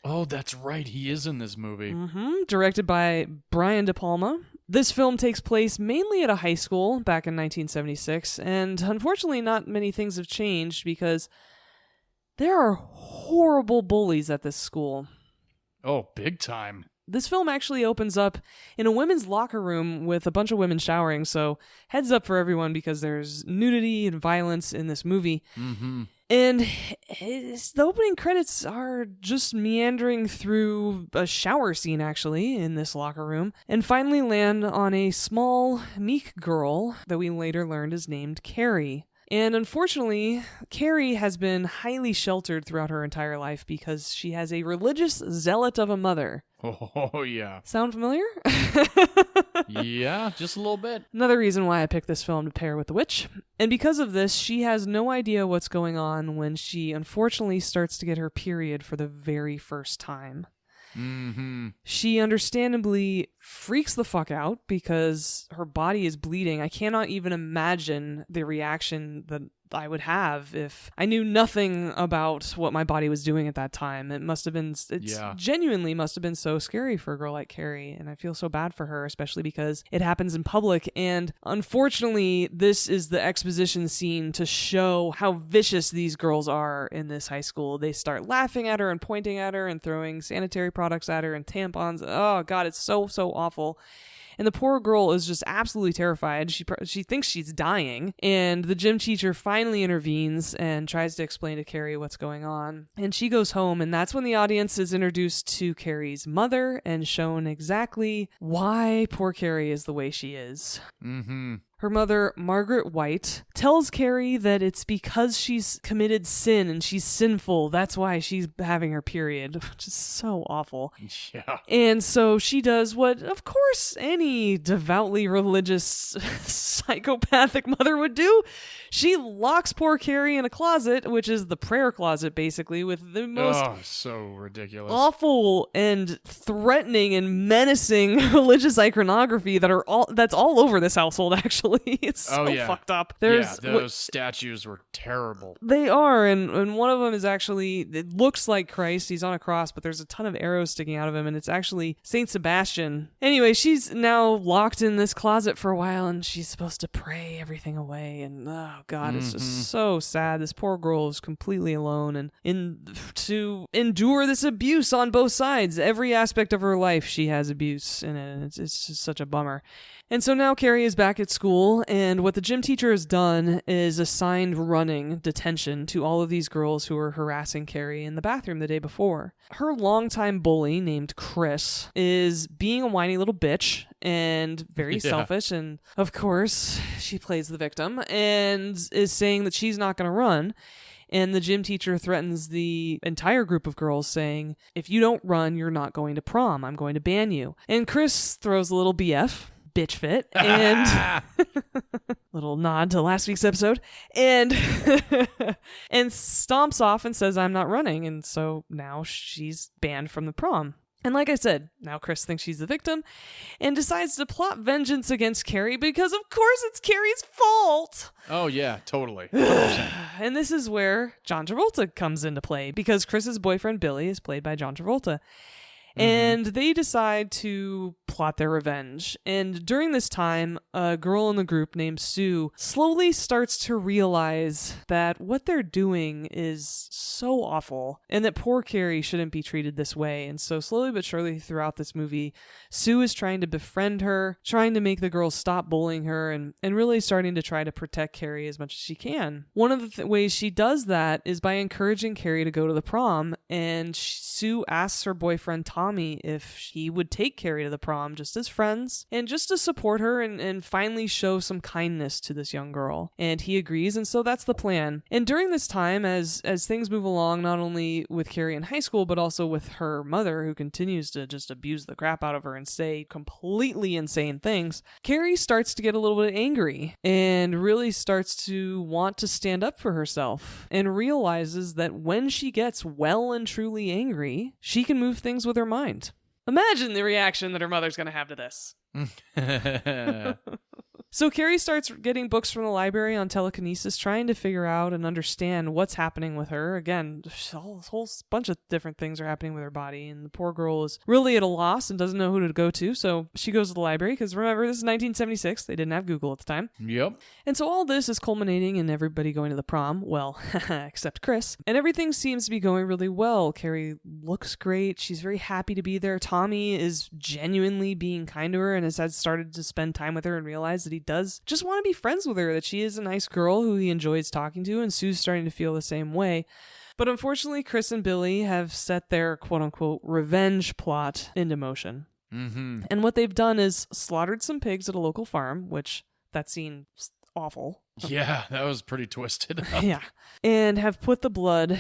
Oh, that's right. He is in this movie. Directed by Brian De Palma. This film takes place mainly at a high school back in 1976, and unfortunately not many things have changed because there are horrible bullies at this school. Oh, big time. This film actually opens up in a women's locker room with a bunch of women showering, so heads up for everyone because there's nudity and violence in this movie. Mm-hmm. And the opening credits are just meandering through a shower scene, actually, in this locker room, and finally land on a small, meek girl that we later learned is named Carrie. And unfortunately, Carrie has been highly sheltered throughout her entire life because she has a religious zealot of a mother. Oh, yeah. Sound familiar? Yeah, just a little bit. Another reason why I picked this film to pair with The Witch. And because of this, she has no idea what's going on when she unfortunately starts to get her period for the very first time. Mm-hmm. She understandably freaks the fuck out because her body is bleeding. I cannot even imagine the reaction that I would have if I knew nothing about what my body was doing at that time. It genuinely must have been so scary for a girl like Carrie, and I feel so bad for her, especially because it happens in public, and unfortunately, this is the exposition scene to show how vicious these girls are in this high school. They start laughing at her and pointing at her and throwing sanitary products at her and tampons. Oh god, it's so awful. And the poor girl is just absolutely terrified. She thinks she's dying. And the gym teacher finally intervenes and tries to explain to Carrie what's going on. And she goes home, and that's when the audience is introduced to Carrie's mother and shown exactly why poor Carrie is the way she is. Mm-hmm. Her mother, Margaret White, tells Carrie that it's because she's committed sin and she's sinful. That's why she's having her period, which is so awful. Yeah. And so she does what, of course, any devoutly religious psychopathic mother would do. She locks poor Carrie in a closet, which is the prayer closet, basically, with the most so ridiculous, awful and threatening and menacing religious iconography that's all over this household, actually. It's so fucked up. Those statues were terrible. They are, and one of them is actually, it looks like Christ. He's on a cross, but there's a ton of arrows sticking out of him, and it's actually Saint Sebastian. Anyway, she's now locked in this closet for a while, and she's supposed to pray everything away, and oh God, it's just so sad. This poor girl is completely alone, and to endure this abuse on both sides. Every aspect of her life, she has abuse in it, and it's just such a bummer. And so now Carrie is back at school, and what the gym teacher has done is assigned running detention to all of these girls who were harassing Carrie in the bathroom the day before. Her longtime bully, named Chris, is being a whiny little bitch and very selfish, and of course, she plays the victim and is saying that she's not going to run. And the gym teacher threatens the entire group of girls, saying, if you don't run, you're not going to prom. I'm going to ban you. And Chris throws a little BF. Bitch fit, and little nod to last week's episode, and and stomps off and says, I'm not running. And so now she's banned from the prom. And like I said, now Chris thinks she's the victim and decides to plot vengeance against Carrie because, of course, it's Carrie's fault. Oh, yeah, totally. 100%. And this is where John Travolta comes into play, because Chris's boyfriend, Billy, is played by John Travolta. And they decide to plot their revenge. And during this time, a girl in the group named Sue slowly starts to realize that what they're doing is so awful and that poor Carrie shouldn't be treated this way. And so slowly but surely throughout this movie, Sue is trying to befriend her, trying to make the girls stop bullying her, and really starting to try to protect Carrie as much as she can. One of the ways she does that is by encouraging Carrie to go to the prom, and Sue asks her boyfriend Tommy if he would take Carrie to the prom just as friends and just to support her and finally show some kindness to this young girl. And he agrees, and so that's the plan. And during this time, as things move along, not only with Carrie in high school, but also with her mother, who continues to just abuse the crap out of her and say completely insane things, Carrie starts to get a little bit angry and really starts to want to stand up for herself and realizes that when she gets well and truly angry, she can move things with her mind. Imagine the reaction that her mother's going to have to this. So Carrie starts getting books from the library on telekinesis, trying to figure out and understand what's happening with her. Again, a whole bunch of different things are happening with her body, and the poor girl is really at a loss and doesn't know who to go to. So she goes to the library, because remember, this is 1976. They didn't have Google at the time. Yep. And so all this is culminating in everybody going to the prom. Well, except Chris. And everything seems to be going really well. Carrie looks great. She's very happy to be there. Tommy is genuinely being kind to her and has started to spend time with her and realize that he does just want to be friends with her, that she is a nice girl who he enjoys talking to, and Sue's starting to feel the same way. But unfortunately, Chris and Billy have set their quote-unquote revenge plot into motion. Mm-hmm. And what they've done is slaughtered some pigs at a local farm, which that scene was awful. Yeah, that was pretty twisted. Yeah. And have put the blood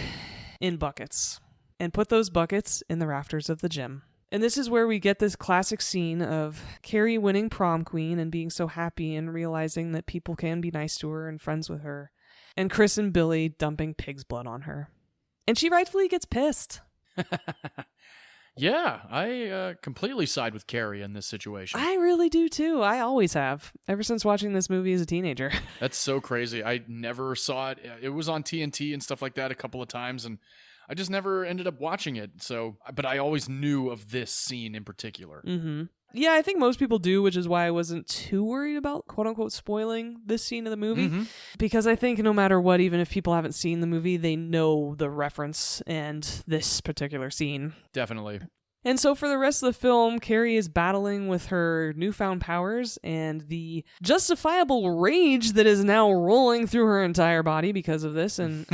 in buckets and put those buckets in the rafters of the gym. And this is where we get this classic scene of Carrie winning prom queen and being so happy and realizing that people can be nice to her and friends with her. And Chris and Billy dumping pig's blood on her. And she rightfully gets pissed. Yeah, I completely side with Carrie in this situation. I really do too. I always have. Ever since watching this movie as a teenager. That's so crazy. I never saw it. It was on TNT and stuff like that a couple of times, and I just never ended up watching it. So, but I always knew of this scene in particular. Mm-hmm. Yeah, I think most people do, which is why I wasn't too worried about quote-unquote spoiling this scene of the movie. Mm-hmm. Because I think no matter what, even if people haven't seen the movie, they know the reference and this particular scene. Definitely. And so for the rest of the film, Carrie is battling with her newfound powers and the justifiable rage that is now rolling through her entire body because of this, and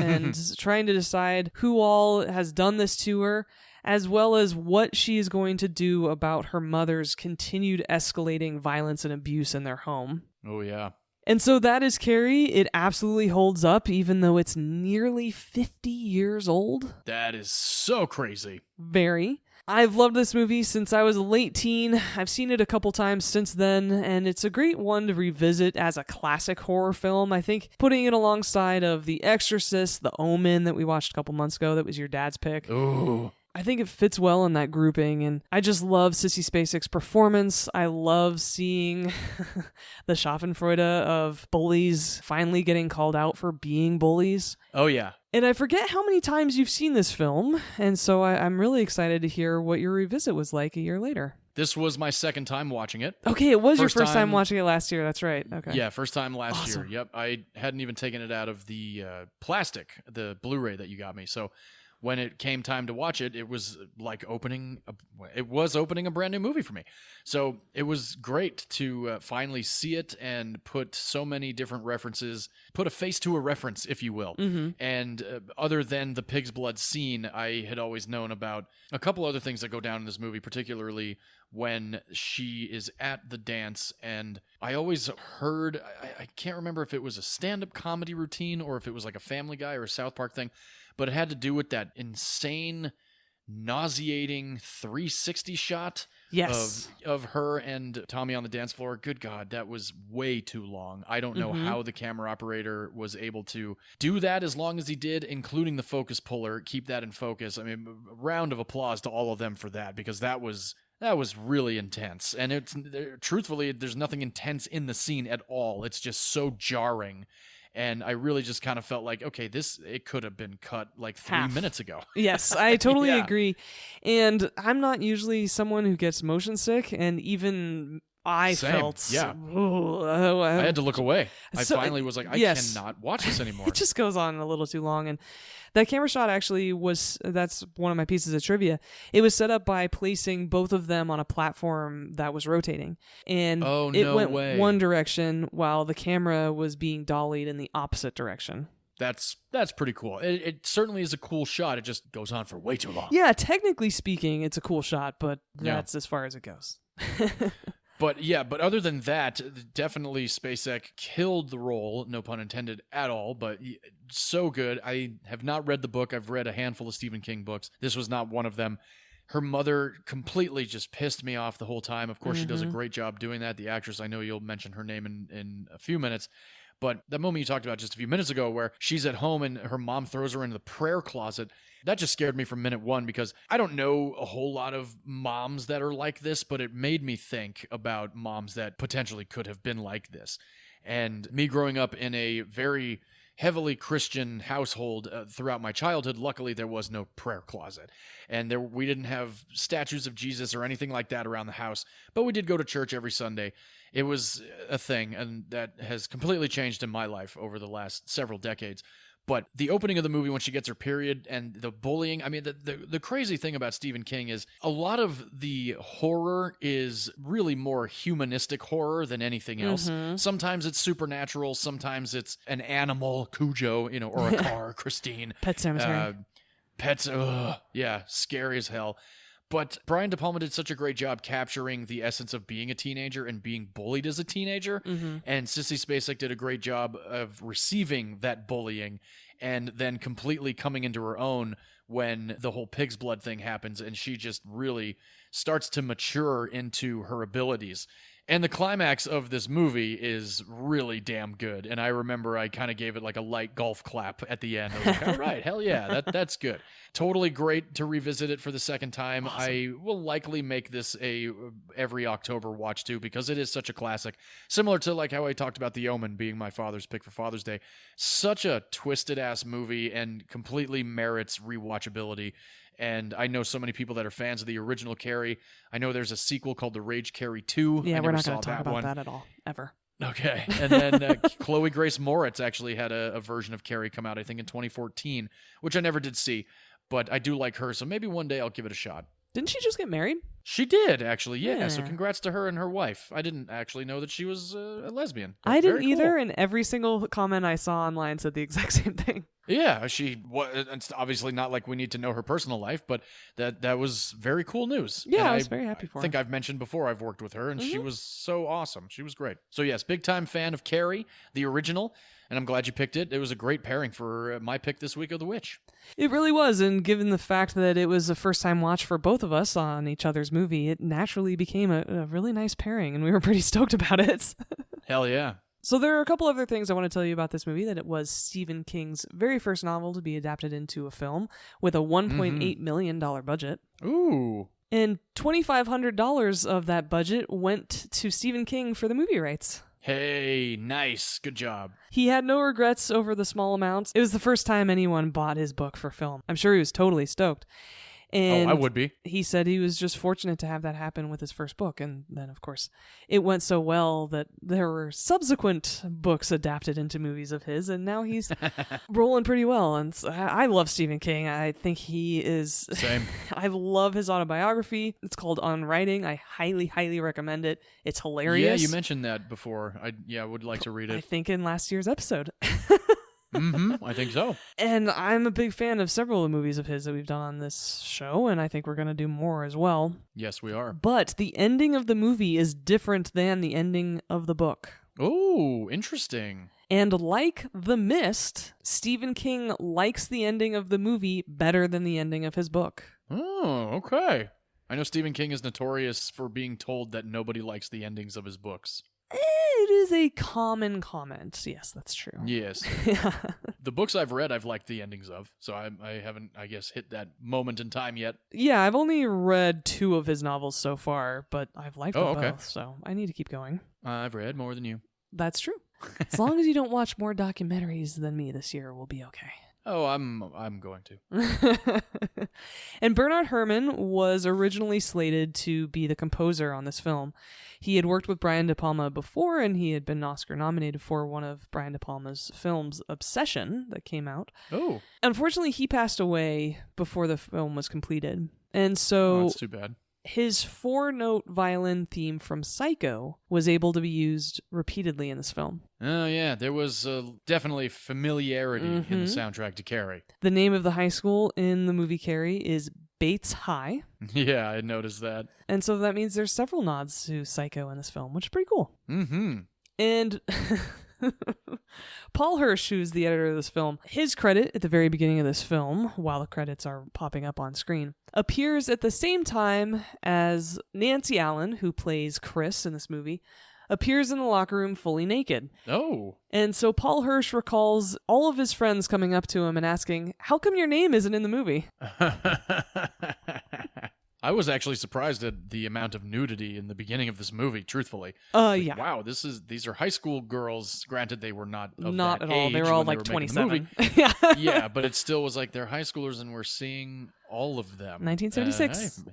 trying to decide who all has done this to her, as well as what she is going to do about her mother's continued escalating violence and abuse in their home. Oh, yeah. And so that is Carrie. It absolutely holds up, even though it's nearly 50 years old. That is so crazy. Very. I've loved this movie since I was a late teen. I've seen it a couple times since then, and it's a great one to revisit as a classic horror film. I think putting it alongside of The Exorcist, The Omen that we watched a couple months ago, that was your dad's pick. Ooh. I think it fits well in that grouping, and I just love Sissy Spacek's performance. I love seeing the schadenfreude of bullies finally getting called out for being bullies. Oh, yeah. And I forget how many times you've seen this film, and so I'm really excited to hear what your revisit was like a year later. This was my second time watching it. Okay, it was your first time watching it last year. That's right. Okay. Yeah, first time last Awesome. year. Yep. I hadn't even taken it out of the plastic, the Blu-ray that you got me. So when it came time to watch it, it was like opening a brand new movie for me. So it was great to finally see it and put so many different references, put a face to a reference, if you will. Mm-hmm. And other than the pig's blood scene, I had always known about a couple other things that go down in this movie, particularly when she is at the dance. And I always heard, I can't remember if it was a stand-up comedy routine or if it was like a Family Guy or a South Park thing, but it had to do with that insane, nauseating 360 shot Yes. of her and Tommy on the dance floor. Good God, that was way too long. I don't know how the camera operator was able to do that as long as he did, including the focus puller, keep that in focus. I mean, a round of applause to all of them for that, because that was really intense. And truthfully, there's nothing intense in the scene at all. It's just so jarring. And I really just kind of felt like, okay, it could have been cut like 3 minutes ago. Yes, I totally Yeah. agree. And I'm not usually someone who gets motion sick, and even I Same. felt... Yeah. I I had to look away. I So- finally was like, I yes. cannot watch this anymore. It just goes on a little too long. And that camera shot actually that's one of my pieces of trivia. It was set up by placing both of them on a platform that was rotating. And Oh, it no went way. one direction while the camera was being dollied in the opposite direction. That's pretty cool. It certainly is a cool shot. It just goes on for way too long. Yeah, technically speaking, it's a cool shot, but Yeah. that's as far as it goes. But other than that, definitely Spacek killed the role, no pun intended at all, but so good. I have not read the book. I've read a handful of Stephen King books. This was not one of them. Her mother completely just pissed me off the whole time. Of course, she does a great job doing that. The actress, I know you'll mention her name in a few minutes. But the moment you talked about just a few minutes ago where she's at home and her mom throws her into the prayer closet, that just scared me from minute one, because I don't know a whole lot of moms that are like this, but it made me think about moms that potentially could have been like this. And me growing up in a very heavily Christian household throughout my childhood, luckily there was no prayer closet. And we didn't have statues of Jesus or anything like that around the house, but we did go to church every Sunday. It was a thing, and that has completely changed in my life over the last several decades. But the opening of the movie when she gets her period and the bullying, I mean, the crazy thing about Stephen King is a lot of the horror is really more humanistic horror than anything else. Sometimes it's supernatural, sometimes it's an animal, Cujo, or a car, Christine. Pet Cemetery. Pets, yeah, scary as hell. But Brian De Palma did such a great job capturing the essence of being a teenager and being bullied as a teenager. And Sissy Spacek did a great job of receiving that bullying and then completely coming into her own when the whole pig's blood thing happens and she just really starts to mature into her abilities. And the climax of this movie is really damn good. And I remember I kind of gave it like a light golf clap at the end. I was like, all right, hell yeah, that's good. Totally great to revisit it for the second time. Awesome. I will likely make this a every October watch too, because it is such a classic. Similar to like how I talked about The Omen being my father's pick for Father's Day. Such a twisted ass movie and completely merits rewatchability. And I know so many people that are fans of the original Carrie. I know there's a sequel called The Rage Carrie 2. Yeah, we're not going to talk about that at all, ever. Okay. And then Chloe Grace Moritz actually had a version of Carrie come out, I think, in 2014, which I never did see. But I do like her, so maybe one day I'll give it a shot. Didn't she just get married? She did, actually, yeah. So Yeah. congrats to her and her wife. I didn't actually know that she was a lesbian. I didn't Very either, cool. and every single comment I saw online said the exact same thing. Yeah, it's obviously not like we need to know her personal life, but that was very cool news. Yeah, And I was very happy for I think her. I've mentioned before I've worked with her, and she was so awesome. She was great. So yes, big time fan of Carrie, the original, and I'm glad you picked it. It was a great pairing for my pick this week of The Witch. It really was, and given the fact that it was a first-time watch for both of us on each other's movie, it naturally became a really nice pairing, and we were pretty stoked about it. Hell yeah. So there are a couple other things I want to tell you about this movie, that it was Stephen King's very first novel to be adapted into a film with a $1.8 million budget. Ooh. And $2,500 of that budget went to Stephen King for the movie rights. Hey, nice. Good job. He had no regrets over the small amounts. It was the first time anyone bought his book for film. I'm sure he was totally stoked. And I would be. he said he was just fortunate to have that happen with his first book. And then, of course, it went so well that there were subsequent books adapted into movies of his, and now he's rolling pretty well. And so I love Stephen King. I think he is... Same. I love his autobiography. It's called On Writing. I highly, highly recommend it. It's hilarious. Yeah, you mentioned that before. I would like to read I it. think in last year's episode. I think so. And I'm a big fan of several of the movies of his that we've done on this show, and I think we're going to do more as well. Yes, we are. But the ending of the movie is different than the ending of the book. Oh, interesting. And like The Mist, Stephen King likes the ending of the movie better than the ending of his book. Oh, okay. I know Stephen King is notorious for being told that nobody likes the endings of his books. It is a common comment. Yes, that's true. Yes. Yeah. The books I've read, I've liked the endings of, so I haven't, I guess, hit that moment in time yet. Yeah, I've only read 2 of his novels so far, but I've liked them okay. both, so I need to keep going. I've read more than you. That's true. As long as you don't watch more documentaries than me this year, we'll be okay. Oh, I'm going to. And Bernard Herrmann was originally slated to be the composer on this film. He had worked with Brian De Palma before, and he had been Oscar nominated for one of Brian De Palma's films, Obsession, that came out. Oh. Unfortunately, he passed away before the film was completed. And so That's too bad. his 4-note violin theme from Psycho was able to be used repeatedly in this film. Oh, yeah. There was definitely familiarity in the soundtrack to Carrie. The name of the high school in the movie Carrie is Bates High. Yeah, I noticed that. And so that means there's several nods to Psycho in this film, which is pretty cool. Mm-hmm. And Paul Hirsch, who's the editor of this film, his credit at the very beginning of this film, while the credits are popping up on screen, appears at the same time as Nancy Allen, who plays Chris in this movie, appears in the locker room fully naked. Oh. And so Paul Hirsch recalls all of his friends coming up to him and asking, "How come your name isn't in the movie?" I was actually surprised at the amount of nudity in the beginning of this movie, truthfully. Yeah. Wow, these are high school girls. Granted, they were not of Not that at all. age They were all when like were making the 27. movie. Yeah. Yeah, but it still was like they're high schoolers and we're seeing all of them. 1976.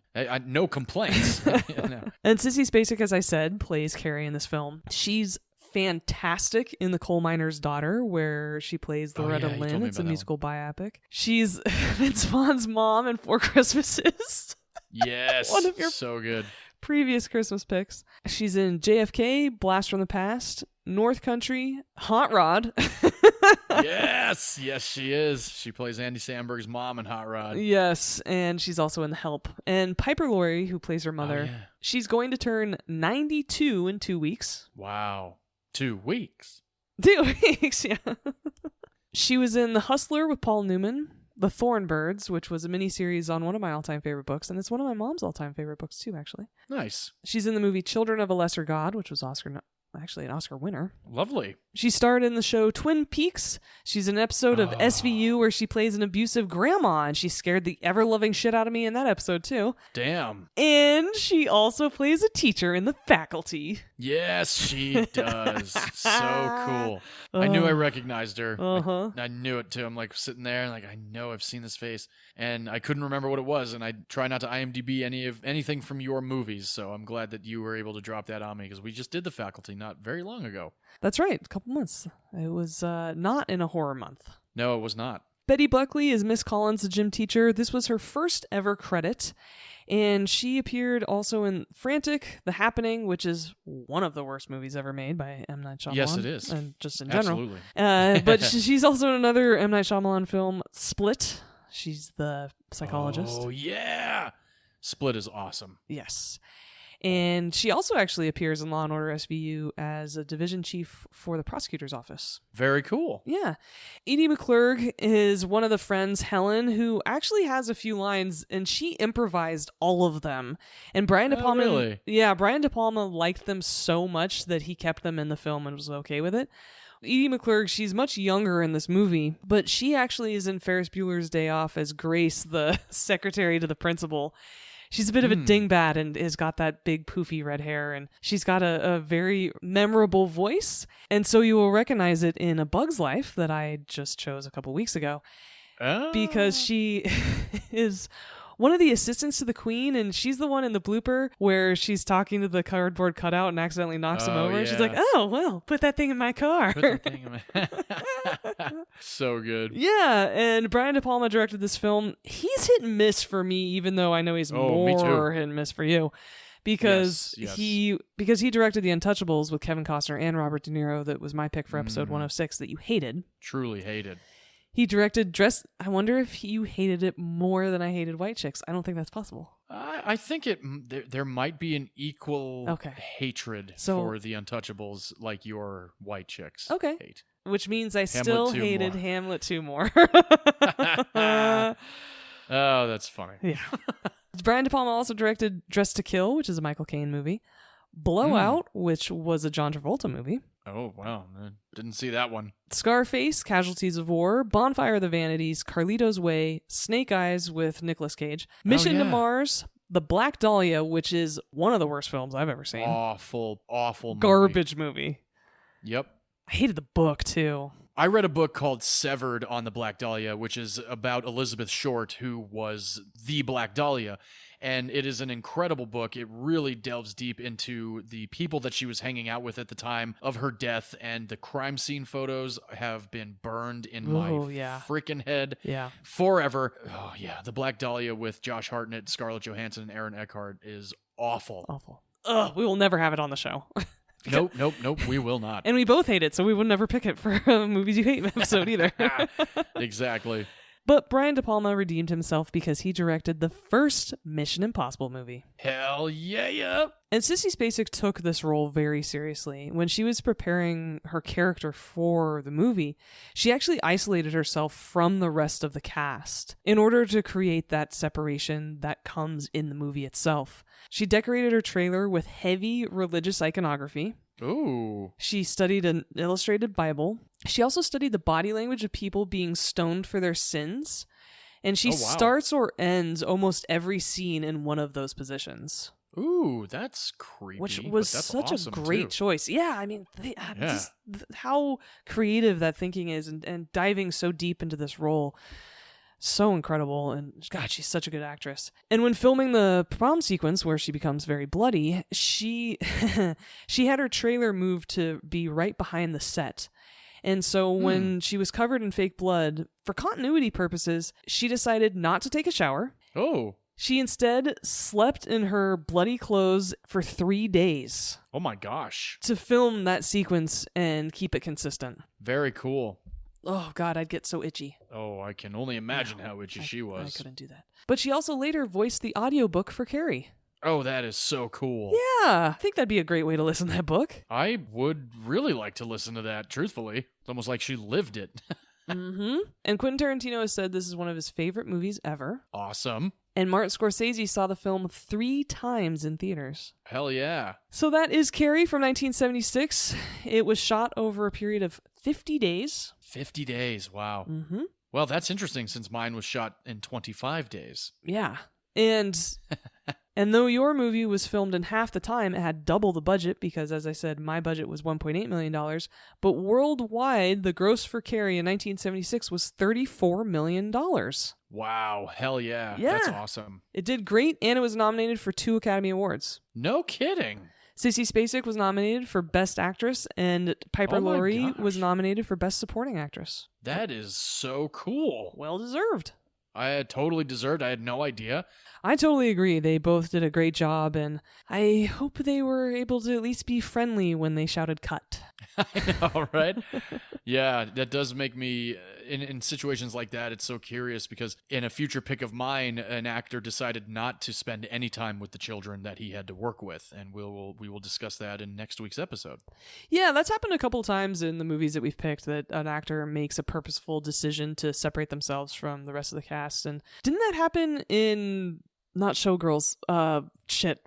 No complaints. No. And Sissy Spacek, as I said, plays Carrie in this film. She's fantastic in The Coal Miner's Daughter, where she plays Loretta yeah, you told Lynn. me It's a about that musical biopic. She's Vince Vaughn's mom in 4 Christmases. Yes, One of your so good. previous Christmas picks. She's in JFK, Blast from the Past, North Country, Hot Rod. Yes, she is. She plays Andy Samberg's mom in Hot Rod. Yes, and she's also in The Help. And Piper Laurie, who plays her mother, yeah. she's going to turn 92 in 2 weeks. Wow, 2 weeks. 2 weeks, yeah. She was in The Hustler with Paul Newman, The Thornbirds, which was a miniseries on one of my all-time favorite books, and it's one of my mom's all-time favorite books too, actually. Nice. She's in the movie Children of a Lesser God, which was an Oscar winner. Lovely. She starred in the show Twin Peaks. She's in an episode of SVU where she plays an abusive grandma, and she scared the ever-loving shit out of me in that episode too. Damn. And she also plays a teacher in The Faculty. Yes, she does. So cool. I knew I recognized her. Uh-huh. I knew it too. I'm like sitting there and like, I know I've seen this face, and I couldn't remember what it was, and I try not to IMDb anything from your movies, so I'm glad that you were able to drop that on me, because we just did The Faculty not very long ago. That's right, a couple months. It was not in a horror month. No, it was not. Betty Buckley is Miss Collins, the gym teacher. This was her first ever credit. And she appeared also in Frantic, The Happening, which is one of the worst movies ever made by M. Night Shyamalan. Yes, it is. And just in general. Absolutely. But she's also in another M. Night Shyamalan film, Split. She's the psychologist. Oh, yeah. Split is awesome. Yes. And she also actually appears in Law & Order SVU as a division chief for the prosecutor's office. Very cool. Yeah. Edie McClurg is one of the friends, Helen, who actually has a few lines, and she improvised all of them. And Brian De Palma, really? Yeah, Brian De Palma liked them so much that he kept them in the film and was okay with it. Edie McClurg, she's much younger in this movie, but she actually is in Ferris Bueller's Day Off as Grace, the secretary to the principal. She's a bit of a dingbat and has got that big poofy red hair, and she's got a very memorable voice. And so you will recognize it in A Bug's Life that I just chose a couple weeks ago, because she is one of the assistants to the Queen, and she's the one in the blooper where she's talking to the cardboard cutout and accidentally knocks him over. Yeah. She's like, "Oh, well, put that thing in my car." Put that thing in my... So good. Yeah, and Brian De Palma directed this film. He's hit and miss for me, even though I know he's more hit and miss for you. Because he directed The Untouchables with Kevin Costner and Robert De Niro. That was my pick for episode 106 that you hated. Truly hated. He directed Dress. I wonder if you hated it more than I hated White Chicks. I don't think that's possible. I think there might be an equal hatred for The Untouchables like your White Chicks hate. Which means I still hated Hamlet 2 more. Oh, that's funny. Yeah. Brian De Palma also directed Dress to Kill, which is a Michael Caine movie. Blowout, which was a John Travolta movie. Oh, wow. I didn't see that one. Scarface, Casualties of War, Bonfire of the Vanities, Carlito's Way, Snake Eyes with Nicolas Cage, Mission to Mars, The Black Dahlia, which is one of the worst films I've ever seen. Awful movie. Garbage movie. Yep. I hated the book, too. I read a book called Severed on the Black Dahlia, which is about Elizabeth Short, who was the Black Dahlia. And it is an incredible book. It really delves deep into the people that she was hanging out with at the time of her death. And the crime scene photos have been burned in my freaking head forever. Oh, yeah. The Black Dahlia with Josh Hartnett, Scarlett Johansson, and Aaron Eckhart is awful. Awful. Ugh, we will never have it on the show. Nope, we will not. And we both hate it, so we would never pick it for Movies You Hate episode either. Exactly. But Brian De Palma redeemed himself because he directed the first Mission Impossible movie. Hell yeah. And Sissy Spacek took this role very seriously. When she was preparing her character for the movie, she actually isolated herself from the rest of the cast in order to create that separation that comes in the movie itself. She decorated her trailer with heavy religious iconography. Ooh. She studied an illustrated Bible. She also studied the body language of people being stoned for their sins. And she starts or ends almost every scene in one of those positions. Ooh, that's creepy. Which was such awesome a great choice. Yeah, I mean, just how creative that thinking is and diving so deep into this role. So incredible, and God, she's such a good actress. And when filming the prom sequence where she becomes very bloody, she had her trailer moved to be right behind the set. And so when she was covered in fake blood, for continuity purposes, she decided not to take a shower. Oh. She instead slept in her bloody clothes for 3 days. Oh my gosh. To film that sequence and keep it consistent. Very cool. Oh, God, I'd get so itchy. Oh, I can only imagine how itchy she was. I couldn't do that. But she also later voiced the audiobook for Carrie. Oh, that is so cool. Yeah, I think that'd be a great way to listen to that book. I would really like to listen to that, truthfully. It's almost like she lived it. Mm-hmm. And Quentin Tarantino has said this is one of his favorite movies ever. Awesome. And Martin Scorsese saw the film 3 times in theaters. Hell yeah. So that is Carrie from 1976. It was shot over a period of 50 days. 50 days, wow. Mm-hmm. Well, that's interesting since mine was shot in 25 days. Yeah. And though your movie was filmed in half the time, it had double the budget because, as I said, my budget was $1.8 million. But worldwide, the gross for Carrie in 1976 was $34 million. Wow. Hell yeah. Yeah. That's awesome. It did great, and it was nominated for 2 Academy Awards. No kidding. Sissy Spacek was nominated for Best Actress, and Piper Laurie was nominated for Best Supporting Actress. That is so cool. Well deserved. I had totally deserved. I had no idea. I totally agree. They both did a great job, and I hope they were able to at least be friendly when they shouted cut. I know, right? Yeah, that does make me, in situations like that, it's so curious because in a future pick of mine, an actor decided not to spend any time with the children that he had to work with, and we will discuss that in next week's episode. Yeah, that's happened a couple of times in the movies that we've picked, that an actor makes a purposeful decision to separate themselves from the rest of the cast. And didn't that happen in... Not Showgirls.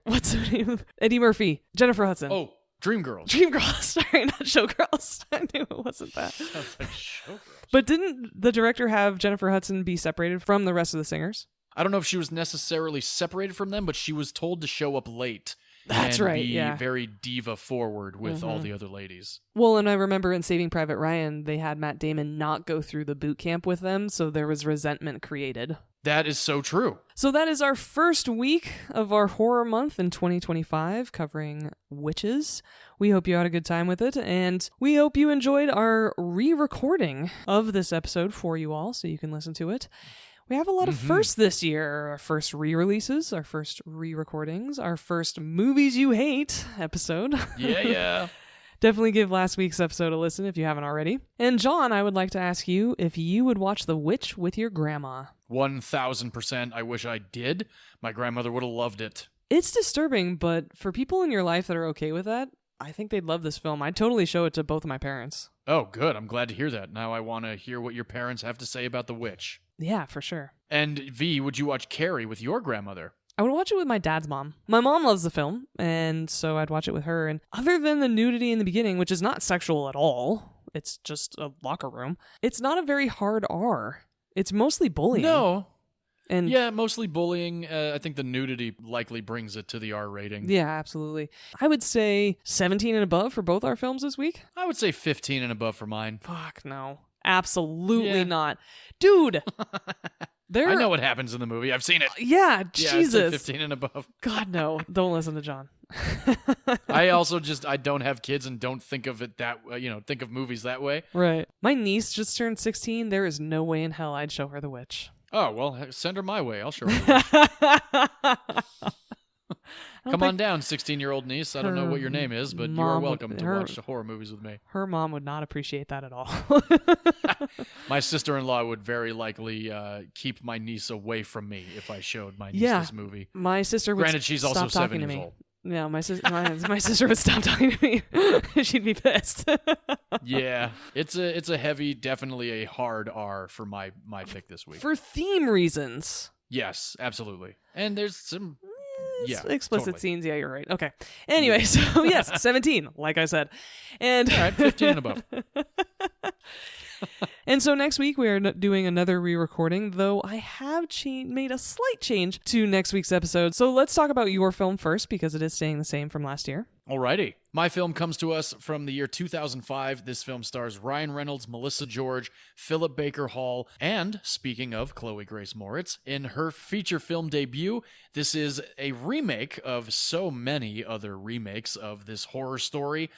What's her name? Eddie Murphy. Jennifer Hudson. Oh, Dreamgirls. Dreamgirls. Sorry, not Showgirls. I knew it wasn't that. Sounds like Showgirls. But didn't the director have Jennifer Hudson be separated from the rest of the singers? I don't know if she was necessarily separated from them, but she was told to show up late. That's and right, be yeah. very diva forward with all the other ladies. Well, and I remember in Saving Private Ryan, they had Matt Damon not go through the boot camp with them, so there was resentment created. That is so true. So that is our first week of our horror month in 2025, covering witches. We hope you had a good time with it, and we hope you enjoyed our re-recording of this episode for you all, so you can listen to it. We have a lot of firsts this year. Our first re-releases, our first re-recordings, our first Movies You Hate episode. Yeah. Definitely give last week's episode a listen if you haven't already. And John, I would like to ask you if you would watch The Witch with your grandma. 1,000%. I wish I did. My grandmother would have loved it. It's disturbing, but for people in your life that are okay with that, I think they'd love this film. I'd totally show it to both of my parents. Oh, good. I'm glad to hear that. Now I want to hear what your parents have to say about The Witch. Yeah, for sure. And V, would you watch Carrie with your grandmother? I would watch it with my dad's mom. My mom loves the film, and so I'd watch it with her. And other than the nudity in the beginning, which is not sexual at all, it's just a locker room, it's not a very hard R. It's mostly bullying. No. And yeah, mostly bullying. I think the nudity likely brings it to the R rating. Yeah, absolutely. I would say 17 and above for both our films this week. I would say 15 and above for mine. Fuck no. Absolutely not. Dude! I know what happens in the movie. I've seen it. Yeah, Yeah, Jesus. I'd say 15 and above. God, no. Don't listen to John. I also I don't have kids and don't think of it that way, think of movies that way. Right. My niece just turned 16. There is no way in hell I'd show her The Witch. Oh, well, send her my way. I'll show her The Witch. Come on down, 16-year-old niece. I don't know what your name is, but you are welcome to watch horror movies with me. Her mom would not appreciate that at all. My sister-in-law would very likely keep my niece away from me if I showed my niece this movie. My sister would Granted, she's also 7 years old. Yeah, my sister would stop talking to me. She'd be pissed. Yeah, it's a heavy, definitely a hard R for my pick this week. For theme reasons. Yes, absolutely. And there's some... explicit totally. scenes. Yeah, you're right. Okay. Anyway, so yes, 17, like I said. And all right, 15 and above. And so next week we are doing another re-recording, though I have made a slight change to next week's episode. So let's talk about your film first, because it is staying the same from last year. Alrighty. My film comes to us from the year 2005. This film stars Ryan Reynolds, Melissa George, Philip Baker Hall, and, speaking of Chloe Grace Moritz, in her feature film debut, this is a remake of so many other remakes of this horror story.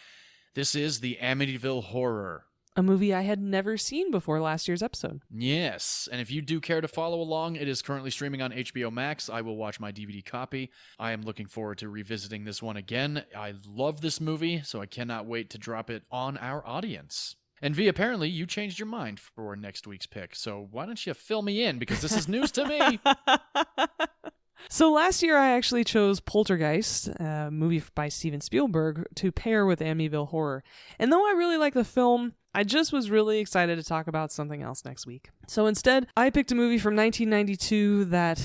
This is the Amityville Horror. A movie I had never seen before last year's episode. Yes, and if you do care to follow along, it is currently streaming on HBO Max. I will watch my DVD copy. I am looking forward to revisiting this one again. I love this movie, so I cannot wait to drop it on our audience. And V, apparently you changed your mind for next week's pick, so why don't you fill me in, because this is news to me. So last year I actually chose Poltergeist, a movie by Steven Spielberg, to pair with Amityville Horror. And though I really like the film, I just was really excited to talk about something else next week. So instead, I picked a movie from 1992 that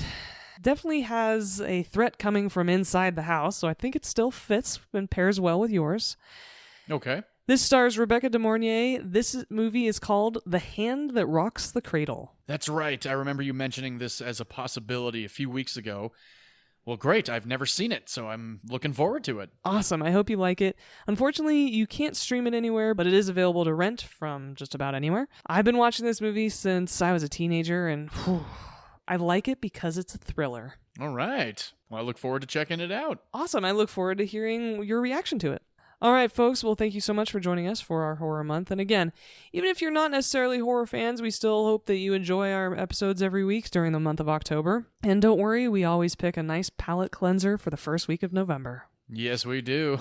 definitely has a threat coming from inside the house, so I think it still fits and pairs well with yours. Okay. This stars Rebecca De Mornay. This movie is called The Hand That Rocks the Cradle. That's right. I remember you mentioning this as a possibility a few weeks ago. Well, great. I've never seen it, so I'm looking forward to it. Awesome. I hope you like it. Unfortunately, you can't stream it anywhere, but it is available to rent from just about anywhere. I've been watching this movie since I was a teenager, and I like it because it's a thriller. All right. Well, I look forward to checking it out. Awesome. I look forward to hearing your reaction to it. All right, folks. Well, thank you so much for joining us for our horror month. And again, even if you're not necessarily horror fans, we still hope that you enjoy our episodes every week during the month of October. And don't worry, we always pick a nice palate cleanser for the first week of November. Yes, we do.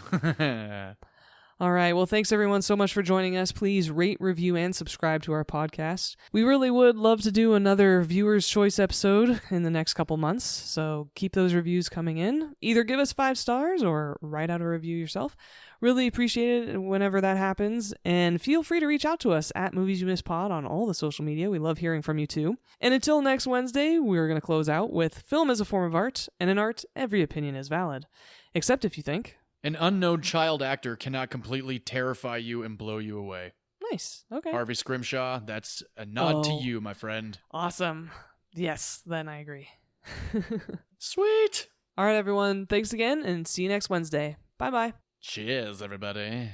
All right. Well, thanks everyone so much for joining us. Please rate, review, and subscribe to our podcast. We really would love to do another Viewer's Choice episode in the next couple months, so keep those reviews coming in. Either give us 5 stars or write out a review yourself. Really appreciate it whenever that happens, and feel free to reach out to us at Movies You Miss Pod on all the social media. We love hearing from you too. And until next Wednesday, we're going to close out with film is a form of art, and in art, every opinion is valid. Except if you think... An unknown child actor cannot completely terrify you and blow you away. Nice. Okay. Harvey Scrimshaw, that's a nod to you, my friend. Awesome. Yes, then I agree. Sweet. All right, everyone. Thanks again, and see you next Wednesday. Bye-bye. Cheers, everybody.